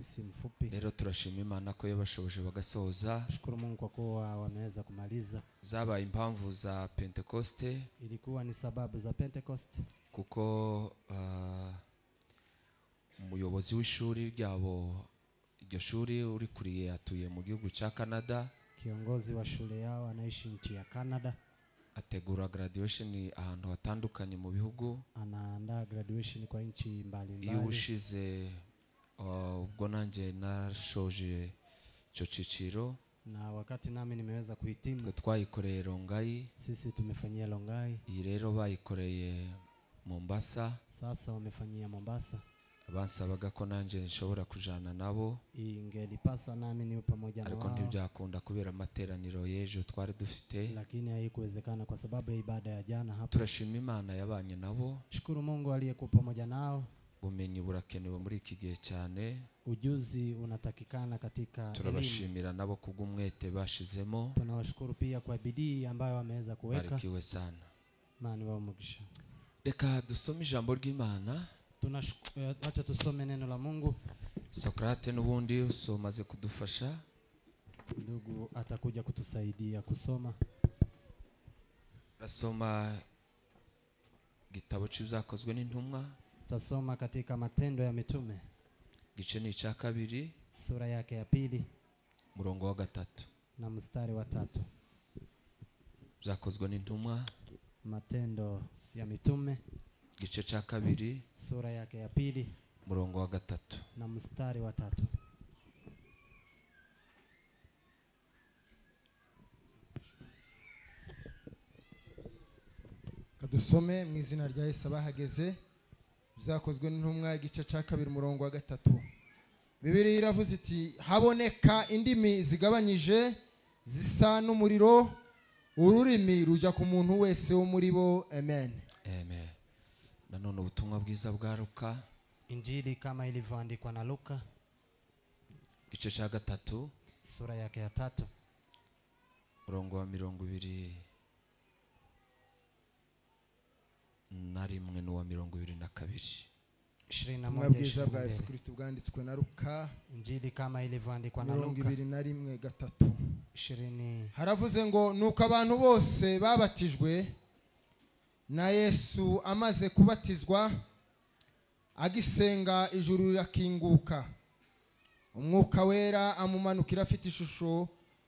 si mfupi. Rero turashima Imana ko yabashoboje bagasoza. Shukuru Mungu kwa kuwa wameweza kumaliza. Zaba impamvu za Pentecoste. Ilikuwa ni sababu za Pentecost. Kuko umuyobozi w'ishuri ryabo, iryo shuri uri kuriye atuye mu gihugu ca Canada. Kiongozi wa shule yao anaishi nchi ya Canada. Ategura graduation ahantu hatandukanye mu bihugu. Anaandaa graduation kwa nchi mbalimbali. Iyo ushize ubwo nanje nashoje ico ciciro, na wakati nami nimeweza kuhitimu, twayikoreye Rongai. Sisi tumefanyia Rongai. Iyi rero bayikoreye Mombasa. Sasa wamefanyia Mombasa. Abansabaga ko nanje nshobora kujana nabo. Ingelipasa nami niwe pamoja na wao. Ariko ntibyakunda kubera materaniro y'ejo twari dufite. Lakini haikuwezekana kwa sababu ya ibada ya jana hapo. Turashima Imana yabanye nabo. Shukuru Mungu aliyekuwa pamoja nao. Bumenyi burakenewe muri iki gihe cyane. Ujuzi unatakikana katika elimu. Turabashimira nabo kubw'umwete bashizemo. Tunawashukuru pia kwa bidii ambayo wameweza kuweka. Barikiwe sana. Mani wa umugisha. Reka dusome ijambo ry'Imana. Acha tusome neno la Mungu. Sokrate n'ubundi usomaze kudufasha. Ndugu atakuja kutusaidia kusoma. Rasoma gitabo cy'ibyakozwe n'intumwa. Tasoma katika Matendo ya Mitume. Gice ni cya 2. Sura yake ya 2. Murongo wa 3. Na mstari wa 3. Byakozwe n'intumwa. Matendo ya Mitume. Gice cha 2. Sura yake ya 2. Murongo wa 3. Na mstari wa 3. Kadusome mu izina rya Yesu abahageze. Byakozwe n'intumwa igice ca 2 murongo wa 3. Bibiliya iravuze iti haboneka indimi zigabanyije zisa n'umuriro, ururimi ruja ku muntu wese wo muri bo. Amen. Amen. Nanone ubutumwa bwiza bwa Luka. Injili kama ilivyoandikwa na Luka. Gice cha 3. Sura yake ya 3. Murongo wa 20 na rimwe n'uwa 22. 21 bwiza bwa Yesu Kristo bwanditswe na Luka. Injili kama ilivyoandikwa na Luka. 21:3. 20. Haravuze ngo nuko abantu bose babatijwe na Yesu amaze kubatizwa, agisenga ijuru rirakinguka, umwuka wera amumanukira afite ishusho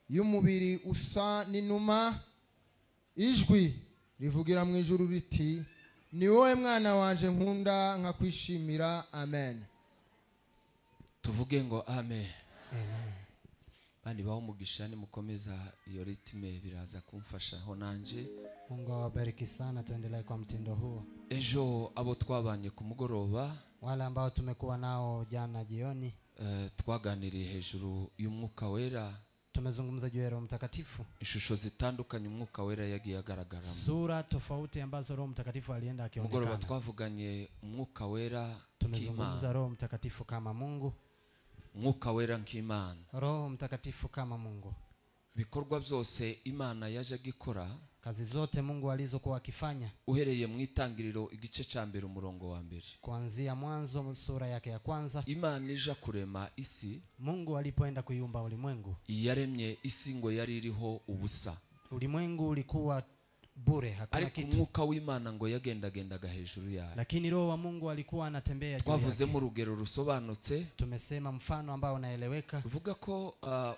y'umubiri usa n'inuma, ijwi rivugira mu ijuru riti ni wowe mwana wanje nkunda nkakwishimira. Amen. Tuvuge ngo amen. Amen. Bandi baho umugisha ni mukomeza iyo ritime biraza kumfasha ho nanje. Mungu awabariki sana, tuendelee kwa mtindo huo. Ejo abo twabanye ku mugoroba, wale ambao tumekuwa nao jana jioni, twaganiriye hejuru y'umwuka wera. Tumezungumza juu ya Roho Mtakatifu. Ishusho zitandukanye umwuka wera yagiye agaragaramo. Sura tofauti ambazo Roho Mtakatifu alienda akionekana. Mugoroba twavuganye umwuka wera. Tumezungumza Roho Mtakatifu kama Mungu. Umwuka wera nk'Imana. Roho Mtakatifu kama Mungu. Bikorwa byose Imana yaje gikora. Kazi zote Mungu alizokuwa akifanya. Uhereye mu itangiriro igice ca 2 umurongo wa 2. Kuanzia mwanzo sura yake ya 1. Imana ija kurema isi. Mungu alipoenda kuiumba ulimwengu. Yaremye isi ngo yari iriho ubusa. Ulimwengu ulikuwa bure, hakuna kitu. Ariko umwuka w'Imana ngo yagendagendaga hejuru yayo. Lakini Roho wa Mungu alikuwa anatembea juu yake. Twavuze mu rugero rusobanutse. Tumesema mfano ambao unaeleweka. Vuga ko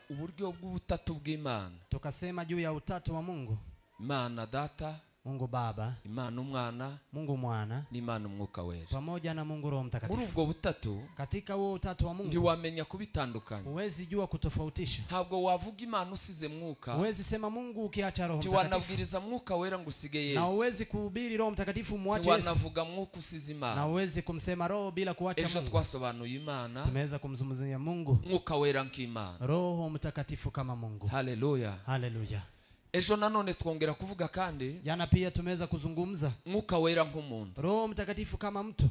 uburyo bw'ubutatu bw'Imana. Tukasema juu ya utatu wa Mungu. Imana Data, Mungu Baba, Imana Umwana, Mungu Mwana, ni Imana Umwuka Wera. pamoja na Mungu Roho Mtakatifu. Muri ubwo butatu, katika huo utatu wa Mungu, ntiwamenya kubitandukanya. Huwezi jua kutofautisha. Ntabwo wavuga Imana usize Mwuka. Huwezi sema Mungu ukiacha Roho Mtakatifu. Ntiwanabwiriza Mwuka Wera ngo usige Yesu. Na huwezi kuhubiri Roho Mtakatifu muache Yesu. Ntiwanavuga Mwuka usize Imana. Na huwezi kumsema Roho bila kuacha Mungu. Ejo twasobanuye Imana. Tumeweza kumzungumzia Mungu. Mwuka Wera nk'Imana. Roho Mtakatifu kama Mungu. Haleluya. Haleluya. Ejo nanone twongera kuvuga kandi. Jana pia tumeweza kuzungumza Mwuka Wera nk'umuntu. Roho Mtakatifu kama mtu.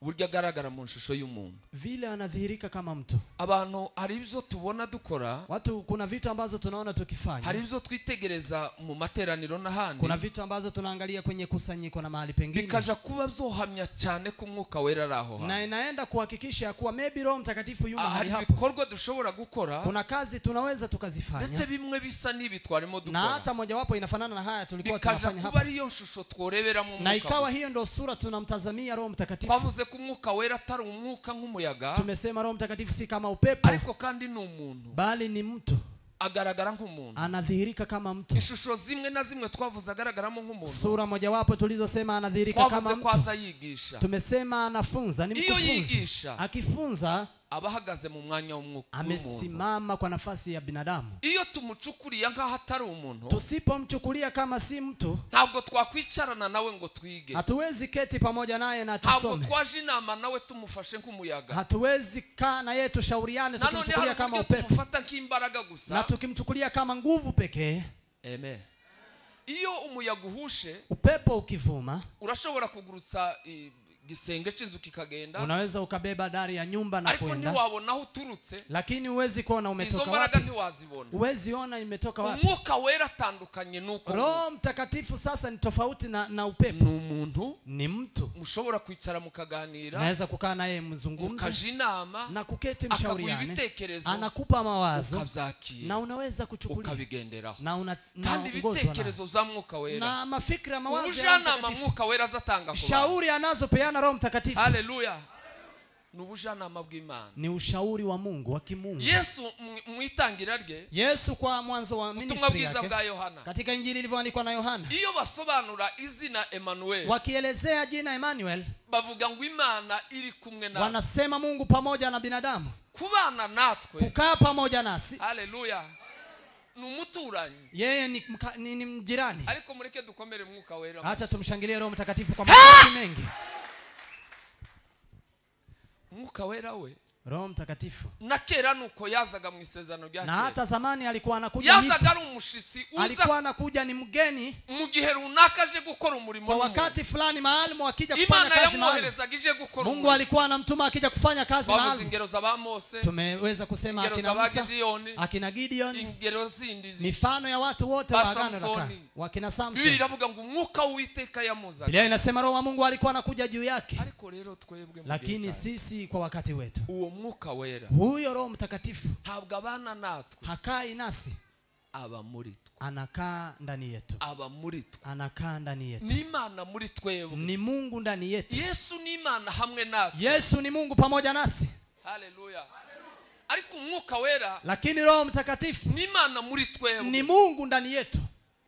uburyo agaragara mu shusho y'umuntu. vile anadhihirika kama mtu. Abantu hari ibyo tubona dukora, Watu kuna vitu ambazo tunaona tukifanya, hari ibyo twitegereza mu materaniro n'ahandi, kuna vitu ambazo tunaangalia kwenye kusanyiko na mahali pengine, bikaja kuba byohamya cyane ku Mwuka Wera araho. na inaenda kuhakikisha kuwa maybe Roho Mtakatifu yu mahali Hari hapo. ibikorwa dushobora gukora, Kuna kazi tunaweza ndetse tukazifanya, bimwe bisa n'ibi twarimo na dukora, hata mojawapo inafanana na haya tulikuwa bikaja tunafanya kuba hapa, ariyo shusho tworebera mu na Mwuka. ikawa hiyo ndio sura tunamtazamia Roho Mtakatifu. Twavuze ku Mwuka Wera atari umwuka nk'umuyaga, Tumesema Roho Mtakatifu si kama upepo, ariko kandi ni umuntu, bali ni mtu, agaragara nk'umuntu. anadhihirika kama mtu. Ishusho zimwe na zimwe twavuze agaragaramo nk'umuntu, Sura mojawapo tulizosema anadhihirika kama twavuze mtu. kwaza yigisha. Tumesema anafunza, ni Iyo mkufunzi. yigisha, Akifunza abahagaze mu mwanya w'umuntu. amesimama kwa nafasi ya binadamu. Iyo tumucukuriye nk'aho atari umuntu, Tusipomchukulia kama si mtu, ntabwo twakwicarana nawe ngo twige, hatuwezi keti pamoja naye na ntabwo tusome, twaje inama nawe tumufashe nk'umuyaga, hatuwezi kaa na yeye tushauriane nanone tukimchukulia hari kama uburyo upepo, tumufata nk'imbaraga na gusa. tukimchukulia kama nguvu pekee. Amen. Iyo umuyaga uhushe, Upepo ukivuma, urashobora kugurutsa gisenge cy'inzu kikagenda, unaweza ukabeba dari ya nyumba na ariko kwenda, ntiwabona aho uturutse, lakini huwezi kuona izo umetoka mbaraga wapi, ntiwazibona. huwezi ona imetoka wapi. Umwuka Wera atandukanye nuko Roho Mtakatifu sasa ni tofauti na upepo. ni umuntu, Ni mtu, mushobora kwicara mukaganira, naweza kukaa naye mzungumze mukaja inama, na kuketi akaguha mshauriane, ibitekerezo, anakupa mawazo ukabyakira, na unaweza kuchukulia ukabigenderaho. na Kandi unaongozwa ibitekerezo za Mwuka Wera, na mafikra, mawazo ya ubujyanama Mtakatifu. Mwuka Wera azatanga ku bantu. Shauri anazopeana Roho Mtakatifu Haleluya. Ni ubujyanama bw'Imana. ni ushauri wa Mungu, wa kimungu. Yesu mu itangira rye, Yesu kwa mwanzo wa ubutumwa ministry bwiza yake, bwa Yohana, katika Injili ilivyoandikwa na Yohana, iyo basobanura izina Emmanuel, wakielezea jina Emmanuel, bavuga ngo Imana iri kumwe nawe, wanasema Mungu pamoja na binadamu, kubana natwe. kukaa pamoja nasi. Haleluya. Ni umuturanyi, Yeye ni mjirani. ariko mureke dukomere Mwuka Wera. Acha tumshangilie Roho Mtakatifu kwa makofi mengi. Mwuka Wera we, Roho Mtakatifu, na kera nuko yazaga mu isezerano rya na kera, hata zamani alikuwa anakuja yazaga hivi, ari umushitsi alikuwa uza anakuja ni mgeni mu gihe runaka aje gukora umurimo kwa n'umuntu. wakati fulani maalum, akija kufanya Imana kazi maalum. yamwoherezaga ije gukora Mungu alikuwa anamtuma akija kufanya kazi bavuze maalum. ingero za ba Mose, Tumeweza kusema ingero akina za ba Musa, Gideyoni, akina Gideon, ingero zindi mifano ya watu wote Ba wa Agano la Kale, Samsoni. wakina Biblia Samson. iravuga ngo umwuka w'Uwiteka yamuzaga. Biblia inasema Roho wa Mungu alikuwa anakuja juu yake, Ariko rero twebwe mu lakini gihe cyacu, sisi kwa wakati wetu, uwo Mwuka Wera huyo Roho Mtakatifu ntabwo abana natwe, hakai nasi, aba muri twe, anakaa ndani yetu, aba muri twe. anakaa ndani yetu. Ni Imana muri twebwe, Ni Mungu ndani yetu. Yesu ni Imana hamwe natwe. Yesu ni Mungu pamoja nasi, Haleluya. Ariko Umwuka Wera lakini Roho Mtakatifu ni Imana muri twebwe. ni Mungu ndani yetu.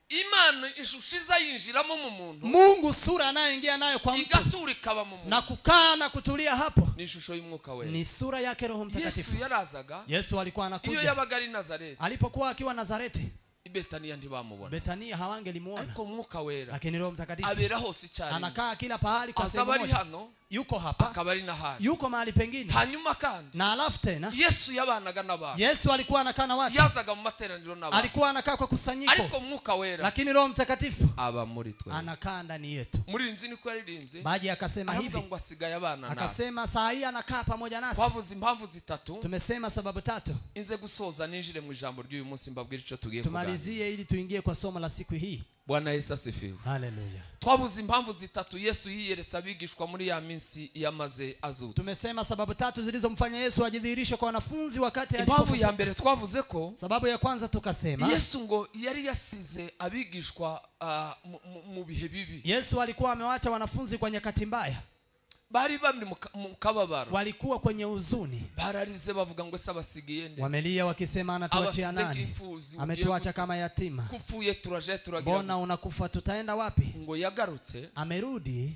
Imana ishushiza yinjiramo mu muntu, Mungu sura anayoingia nayo kwa mtu igatura ikaba mu na muntu, kukaa na kutulia hapo, ni ishusho y'Umwuka Wera. ni sura yake Roho Mtakatifu. Yesu yarazaga, Yesu alikuwa iyo anakuja, yabaga ari Nazareti, alipokuwa akiwa Nazareti, i Betaniya ntibamubona, Betania hawangelimuona, ariko Umwuka Wera lakini Roho Mtakatifu abera hose icyarimwe, anakaa kila pahali kwa azaba sehemu ari moja. hano Yuko hapa, akaba ari n'ahandi. yuko mahali pengine, Hanyuma kandi na alafu tena Yesu yabanaga n'abantu, Yesu alikuwa anakaa na watu, yazaga mu materaniro n'abantu, alikuwa anakaa kwa kusanyiko, ariko Umwuka Wera lakini Roho Mtakatifu aba muri twe. anakaa ndani yetu. Umuririmbyi niko yaririmbye, Baji akasema aravuga hivi, ngo asigaye abana natwe. akasema saa hii anakaa pamoja nasi. Twavuze impamvu zitatu, Tumesema sababu tatu, inze gusoza ninjire mu ijambo ry'uyu munsi mbabwira icyo tugiye kuganira. tumalizie ili tuingie kwa somo la siku hii. Bwana Yesu asifiwe. Haleluya. Twabuze impamvu zitatu Yesu yiyeretse abigishwa muri ya minsi yamaze azutse. Tumesema sababu tatu zilizomfanya Yesu ajidhihirishe kwa wanafunzi wakati Impamvu ya alipofufuka. mbere twavuze ko Sababu ya kwanza tukasema Yesu ngo yari yasize abigishwa mu bihe bibi. Yesu alikuwa amewaacha wanafunzi kwa nyakati mbaya. Bari bamri mu kababaro, Walikuwa kwenye huzuni, bararize bavuga ngo se abasigiye nde, wamelia wakisema anatuachia abasize nani, nk'imfuzi, ametuacha kama yatima, kupfuye turaje mbona turagira. unakufa, tutaenda wapi? Ngo yagarutse Amerudi,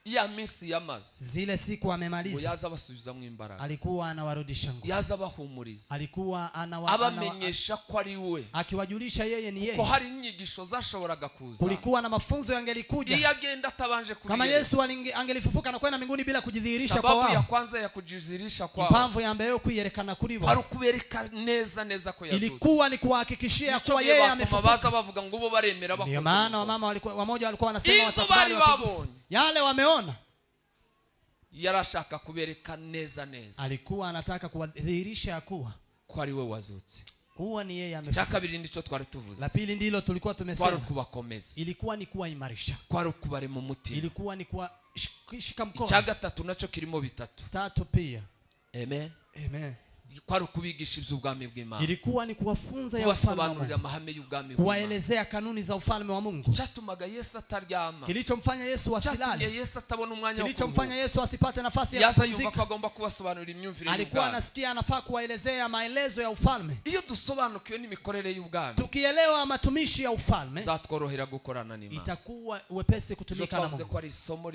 ya minsi yamaze, zile siku ngo amemaliza, yaza basubizamwe imbaraga, alikuwa anawarudisha nguvu, yaza bahumuriza, alikuwa abamenyesha ko ari we, akiwajulisha yeye ni ko yeye. hari inyigisho zashoboraga kuza, Kulikuwa na mafunzo yangelikuja iyo agenda atabanje kama kubiyereka. Yesu angelifufuka na kwenda mbinguni bila kujidhihirisha kwa Sababu ya wao. kwanza ya kujizirisha kwao Impamvu ya mbere yo kwiyerekana kuri bo hari ukubereka neza ko yazutse. ilikuwa ni kuhakikishia Nico kuwa gihe yeye batuma amefufuka. baza bavuga ngo bo baremera bakoze. Ndio maana ubukwe. wamoja walikuwa wanasema Izo watakubali bari wakigusa. babonye. Yale wameona yarashaka kubereka neza neza alikuwa anataka kuwadhihirisha ya kuwa ko ari we wazutse. kuwa ni yeye Icya kabiri ndico twari tuvuze. La pili ndilo tulikuwa Kwari tumesema, kubakomeza, ilikuwa ni kuwaimarisha, kwari kubare mu mutima, ilikuwa ni kuwashika mkono. Icya gatatu naco kirimo bitatu. Tatu pia, Amen. amen, kwari kubigisha iby'ubwami bw'Imana, ilikuwa ni kuwafunza ya ufalme wa kubasobanurira Mungu, amahame y'ubwami bw'Imana, kuwaelezea kanuni za ufalme wa Mungu. cyatumaga Yesu ataryama, Kilichomfanya Yesu cyatumye asilale, Yesu atabona umwanya wo kilichomfanya Yesu asipate nafasi ya yaza yumva ko kupumzika, agomba kubasobanurira imyumvire alikuwa y'ubwami. anasikia anafaa kuwaelezea maelezo ya ufalme. Iyo dusobanukiwe n'imikorere y'ubwami, Tukielewa matumishi ya ufalme, zatworohera gukorana n'Imana. itakuwa wepesi kutumika na Twavuze ko Mungu. ari isomo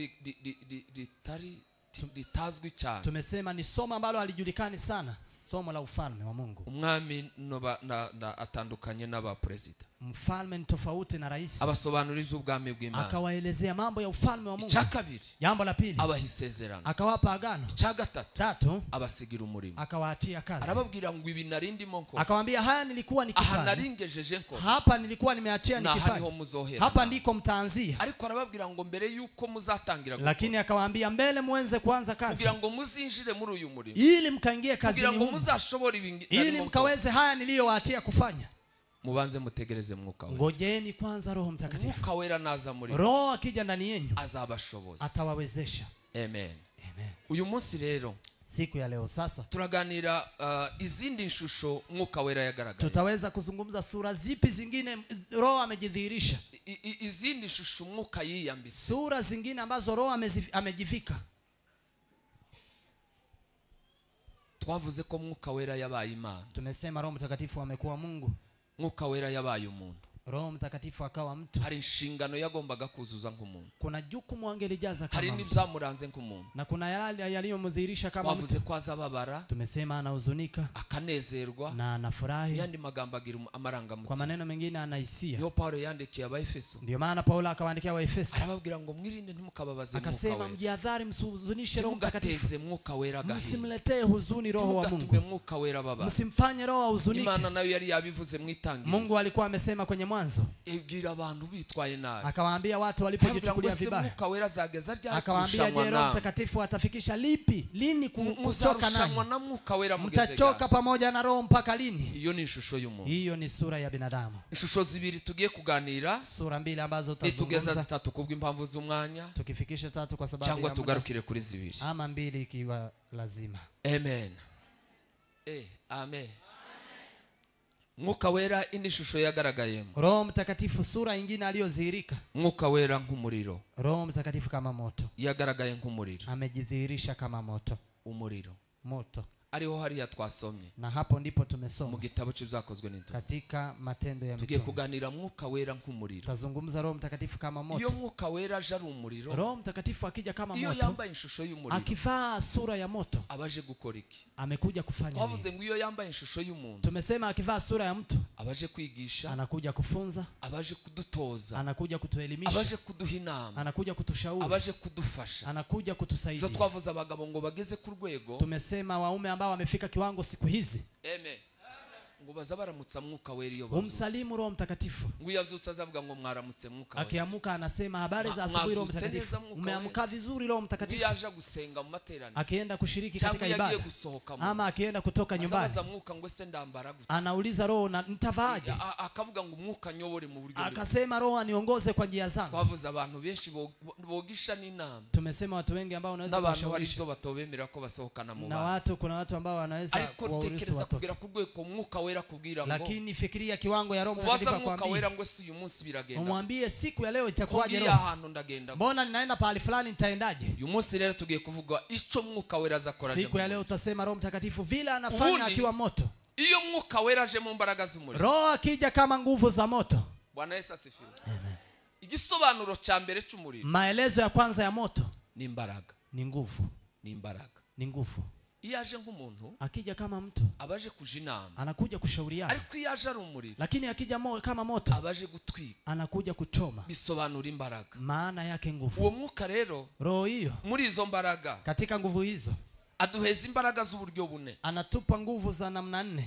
ritazwi cyane. Tumesema ni somo ambalo halijulikani sana, somo la ufalme wa Mungu. Umwami atandukanye n'abaperezida, Mfalme ni tofauti na rais, abasobanurira iby'ubwami bw'Imana. akawaelezea mambo ya ufalme wa Mungu. Icya kabiri, Jambo la pili, abaha isezerano. akawapa agano. Icya gatatu, Tatu, abasigira umurimo. akawaatia kazi, Arababwira ngo ibi narindimo nko, akawaambia haya nilikuwa aha nikifanya, naringejeje nko, hapa nilikuwa nimeachia na hariho nikifanya, muzohera, hapa ndiko mtaanzia. ariko arababwira ngo mbere yuko muzatangira gukora, Lakini akawaambia mbele muanze kuanza kazi, kugira ngo muzinjire muri uyu murimo, ili mkaingie kazini kugira ngo humo, muzashobore ibingi, ili mkaweze haya niliyowaatia kufanya. mubanze mutegereze mwuka wera. Ngojeni kwanza Roho Mtakatifu. Mwuka wera naza muri, Roho akija ndani yenu azabashoboza, atawawezesha. amen. Amen. Uyu munsi rero Siku ya leo sasa turaganira izindi nshusho mwuka wera yagaragaye. tutaweza kuzungumza sura zipi zingine Roho amejidhihirisha, izindi nshusho mwuka yiyambise, sura zingine ambazo Roho amejivika. Twavuze ko mwuka wera yabaye Imana, Tumesema Roho Mtakatifu amekuwa Mungu, mwuka wera yabaye umuntu. Roho Mtakatifu akawa mtu. Hari inshingano yagombaga kuzuza nk'umuntu, Kuna jukumu angelijaza hari kama mtu, n'ibyamuranze nk'umuntu. na kuna yale yaliyomdhihirisha kama Twavuze mtu. ko azababara, Tumesema anahuzunika akanezerwa, na anafurahi, yandi magambo agira kwa amarangamutima. maneno mengine anahisia. Niyo Paulo yandikiye Abaefeso, Ndio maana Paulo akawaandikia Waefeso arababwira ngo mwirinde ntimukababaze mwuka akasema, wera, mjihadhari msihuzunishe Roho Mtakatifu, ntimugateze mwuka wera gahinda, msimletee huzuni Roho wa ntimugatume Mungu, mwuka wera babara. msimfanye Roho ahuzunike. Imana nayo yari yabivuze mwitangiriro, Mungu alikuwa amesema kwenye mwanzo, ibwira abantu bitwaye nabi, akawaambia watu aravuga ngo walipojichukulia ese vibaya, mwuka wera azageza ryari akawaambia, kurushanwa je, Roho nawe? Mtakatifu atafikisha lini kuchoka Muzarushanwa nanyi? na mwuka wera mugeze Mtachoka ryari? pamoja na Roho mpaka lini? Iyo ni ishusho y'umuntu. Hiyo ni sura ya binadamu. Ishusho zibiri tugiye kuganira, Sura mbili ambazo nitugeza tutazungumza, zitatu kubw'impamvu z'umwanya, tukifikisha tatu kwa sababu cyangwa ya muda, tugarukire kuri zibiri. ama mbili ikiwa lazima. Amen. Amen. Mwuka wera indi shusho yagaragayemo. Roho Mtakatifu sura nyingine aliyodhihirika, Mwuka wera nk'umuriro. Roho Mtakatifu kama moto, Yagaragaye nk'umuriro. amejidhihirisha kama moto. Umuriro. Moto. Ariho hariya twasomye Na hapo ndipo mu tumesoma gitabo cy'ibyakozwe n'intumwa. katika Matendo ya Tugiye Mitume. kuganira mwuka wera nk'umuriro. Tazungumza Roho Mtakatifu kama Iyo moto. mwuka wera aje ari umuriro, Roho Mtakatifu akija kama iyo moto, yambaye ishusho y'umuriro, akivaa sura ya moto, abaje gukora iki? amekuja kufanya Twavuze nini? ngo iyo yambaye ishusho y'umuntu, Tumesema akivaa sura ya mtu, abaje kwigisha, anakuja kufunza, abaje kudutoza, anakuja kutuelimisha, abaje kuduha inama, anakuja kutushauri, abaje kudufasha. anakuja Zo kutusaidia. twavuze abagabo ngo bageze ku rwego, Tumesema waume ambao wamefika kiwango siku hizi, amen, ngo baza baramutsa mwuka wera iyo bazutse. humsalimu Roho Mtakatifu. Ngo iyo azutse azavuga ngo mwaramutse mwuka wera. Akiamuka anasema habari za asubuhi Roho Mwazutse Mtakatifu, neza mwuka umeamka vizuri Roho Iyo Mtakatifu. yaje gusenga mu materaniro, Akienda kushiriki cyangwa katika iyo agiye ibada gusohoka mu ama nzu, akienda kutoka nyumbani, azabaza mwuka ngo ese ndambara gute? anauliza Roho, na nitavaaje? Akavuga ngo umwuka nyobore mu buryo bwe. Akasema Roho aniongoze kwa njia zangu. Twavuze abantu benshi bogisha n'inama, Tumesema watu wengi ambao wanaweza n'abantu hari kuwashawishi, ibyo batobemera ko basohokana mu na bantu. kuna watu ambao wanaweza Ariko kuwaruhusu tekereza watoke. kugera ku rwego mwuka wera kubwira ngo, Lakini fikiria kiwango ya Roho Mtakatifu ubaza mwuka akwambia, wera ngo si uyu munsi biragenda, umwambie siku ya leo itakuwaje kugiye Roho? ahantu ndagenda. Mbona ninaenda pahali fulani, nitaendaje? Uyu munsi rero tugiye kuvuga ico mwuka wera azakora. Siku ya leo utasema Roho Mtakatifu vile anafanya Ubundi, akiwa moto. iyo mwuka wera aje mu mbaraga z'umuriro, Roho akija kama nguvu za moto. Bwana Yesu asifiwe. Igisobanuro cya mbere cy'umuriro Maelezo ya kwanza ya moto ni imbaraga. ni nguvu, Ni imbaraga. ni nguvu. Iyo aje nk'umuntu Akija kama mtu, abaje kuja inama, anakuja kushauriana. ariko iyo aje ari umuriro Lakini akija kama moto, abaje gutwika, anakuja kuchoma. bisobanura imbaraga. Maana yake nguvu. Uwo mwuka rero Roho hiyo muri izo mbaraga katika nguvu hizo aduheza imbaraga z'uburyo bune. anatupa nguvu za namna 4.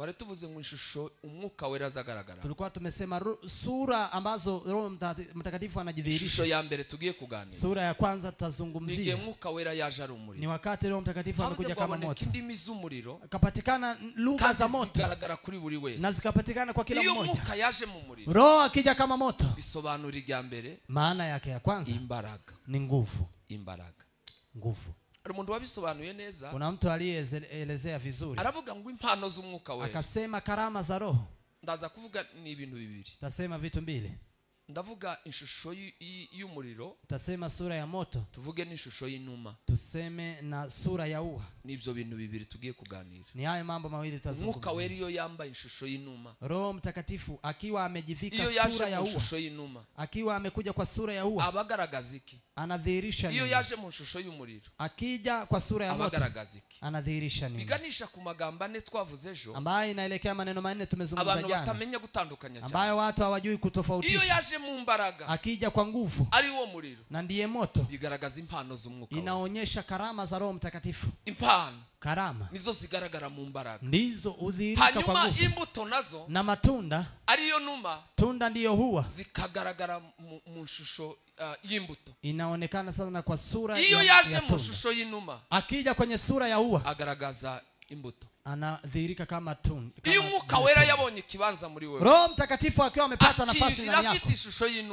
twari tuvuze ngo ishusho umwuka wera azagaragara. Tulikuwa tumesema sura ambazo Roho Mtakatifu anajidhihirisha. Ishusho ya mbere tugiye kuganira. Sura ya kwanza tutazungumzia. Ni umwuka wera yaje ari umuriro. Ni wakati Roho Mtakatifu amekuja kama moto. Indimi z'umuriro. Kapatikana lugha za moto. Zigaragara kuri buri wese. Na zikapatikana kwa kila mmoja. Iyo umwuka yaje mu muriro. Roho akija kama moto. Bisobanura irya mbere. Maana yake ya kwanza. Imbaraga. Ni nguvu. Imbaraga. Nguvu. Umuntu wabisobanuye neza. Kuna mtu aliyeelezea vizuri. Aravuga ngo impano z'umwuka wera. Akasema karama za Roho. Ndaza kuvuga ni ibintu bibiri. Tasema vitu mbili. Ndavuga ishusho y'umuriro. Tasema sura ya moto. Tuvuge n'ishusho y'inuma. Tuseme na sura ya ua. Nibyo bintu bibiri tugiye kuganira. Ni hayo mambo mawili tutazungumzia. Umwuka wera iyo yambaye ishusho y'inuma. Roho Mtakatifu akiwa amejivika sura ya ua. Akiwa amekuja kwa sura ya ua. Abagaragaza iki? Anadhihirisha nini? Iyo yaje mu shusho y'umuriro. Akija kwa sura ya moto. Abagaragaza iki? Anadhihirisha nini? Biganisha ku magambo ane twavuze ejo. Ambayo inaelekea maneno manne tumezungumza jana. Abantu batamenya gutandukanya cyane. Ambayo watu hawajui kutofautisha. Iyo yaje mu mbaraga. Akija kwa nguvu. Ari wo muriro. Na ndiye moto. Bigaragaza impano z'umwuka. Inaonyesha karama za Roho Mtakatifu. Impano. Karama nizo zigaragara mu mbaraga. Ndizo udhihirika kwa nguvu. Imbuto nazo. Na matunda. Ariyo numa. Tunda ndiyo huwa. Zikagaragara mu shusho y'imbuto. Inaonekana sana kwa sura iyo yaje mu shusho y'inuma. Akija kwenye sura ya huwa. Agaragaza imbuto. Anadhihirika kama tunda. Iyo umwuka wera yabonye kibanza muri wewe. Roho Mtakatifu akiwa amepata nafasi ndani yako.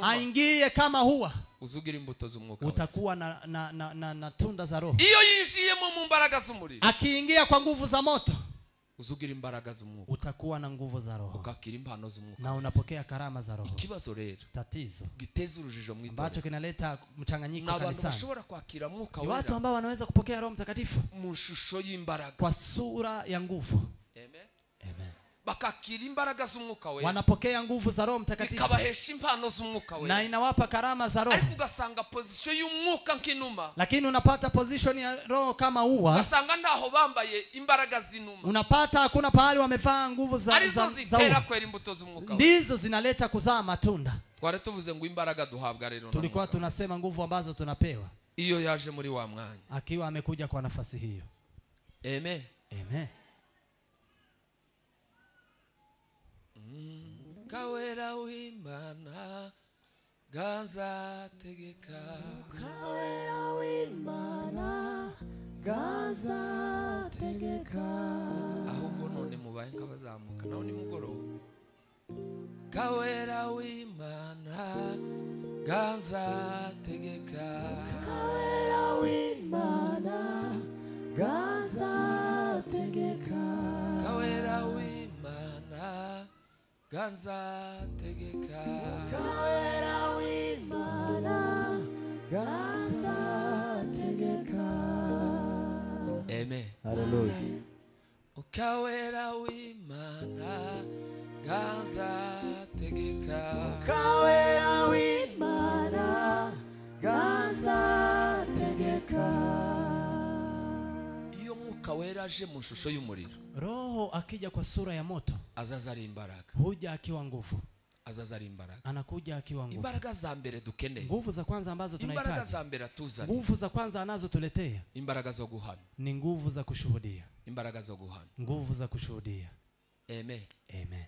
Aingie kama huwa. Uzugira imbuto z'umwuka. Utakuwa na tunda za Roho. Iyo yinjiyemo mu mbaraga z'umuriro. Akiingia kwa nguvu za moto. Uzugira imbaraga z'umwuka. Utakuwa na nguvu za Roho. Ukakira impano z'umwuka. Na unapokea karama za Roho. Ikibazo rero. Tatizo. Giteza urujijo mu itorero. Ambacho kinaleta mchanganyiko kanisani. Na watu bashobora kwakira mwuka wera. Watu ambao wanaweza kupokea Roho Mtakatifu. Mu shusho y'imbaraga. Kwa sura ya nguvu. Amen. Amen. Bakakira imbaraga z'umwuka wera. Wanapokea nguvu za Roho Mtakatifu. Ikabahesha impano z'umwuka wera. Na inawapa karama za Roho. Ariko ugasanga position y'umwuka nk'inuma. Lakini unapata position ya Roho kama ua. Ugasanga ndaho bambaye imbaraga z'inuma. Unapata hakuna pahali wamevaa nguvu za Arizo zitera kwera imbuto z'umwuka. Ndizo zinaleta kuzaa matunda. Tware tuvuze ngo imbaraga duhabwa rero. Tulikuwa tunasema nguvu ambazo tunapewa. Iyo yaje muri wa mwanya. Akiwa amekuja kwa nafasi hiyo. Amen. Amen. Kawera w'Imana gaza tegeka. Kawera w'Imana gaza tegeka. Ahubwo none mubaye nkabazamuka naho ni mugoroba. Kawera w'Imana gaza tegeka. Kawera w'Imana gaza tegeka. Kawera w'Imana gaza tegeka. Kawera w'Imana gaza tegeka. Amen. Hallelujah. Kawera w'Imana gaza tegeka. Kawera w'Imana gaza tegeka. Iyo mwuka wera aje mu shusho y'umuriro. Roho akija kwa sura ya moto. Azaza ari imbaraga. Huja akiwa nguvu. Azaza ari imbaraga. Anakuja akiwa nguvu. Imbaraga za mbere dukeneye. Nguvu za kwanza ambazo tunahitaji. Imbaraga za mbere tuzana. Nguvu za kwanza anazotuletea. Imbaraga zo guhana. Ni nguvu za kushuhudia. Imbaraga zo guhana. Nguvu za kushuhudia. Amen. Amen.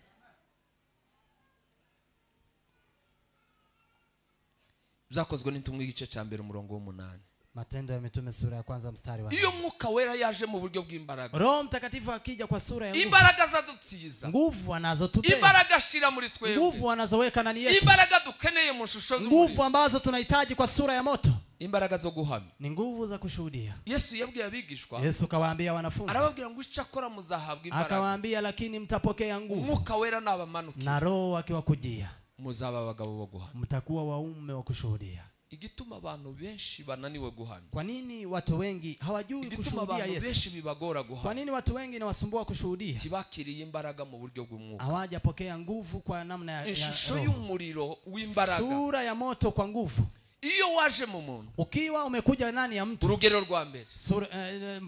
Byakozwe n'intumwa igice cya mbere umurongo w'8. Matendo ya Mitume sura ya kwanza mstari wa 4. Iyo mwuka wera yaje mu buryo bw'imbaraga. Roho Mtakatifu akija kwa sura ya nguvu. Imbaraga zadutiza. Nguvu anazotupea. Imbaraga shira muri twewe. Nguvu anazoweka ndani yetu. Imbaraga dukeneye mu shusho z'umuriro. Nguvu ambazo tunahitaji kwa sura ya moto. Imbaraga zo guhamya. Ni nguvu za kushuhudia. Yesu yabwiye abigishwa. Yesu kawaambia wanafunzi. Arababwira ngo icyakora muzahabwa imbaraga. Akawaambia lakini mtapokea nguvu. Mwuka wera nabamanuka. Na Roho akiwakujia. Muzaba abagabo bo guhamya. Mtakuwa waume wa kushuhudia. Igituma abantu benshi bananiwe guhamya. Kwa nini watu wengi hawajui kushuhudia Yesu? Benshi bibagora guhamya. Kwa nini watu wengi inawasumbua kushuhudia? Tibakiriye imbaraga mu buryo bw'umwuka. Hawajapokea nguvu kwa namna ya ishusho y'umuriro w'imbaraga. Sura ya moto kwa nguvu. Iyo waje mu muntu. Ukiwa umekuja nani ya mtu? Urugero rwa mbere.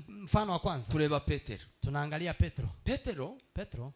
Mfano wa kwanza. Tureba Petero. Tunaangalia Petro. Petro Petro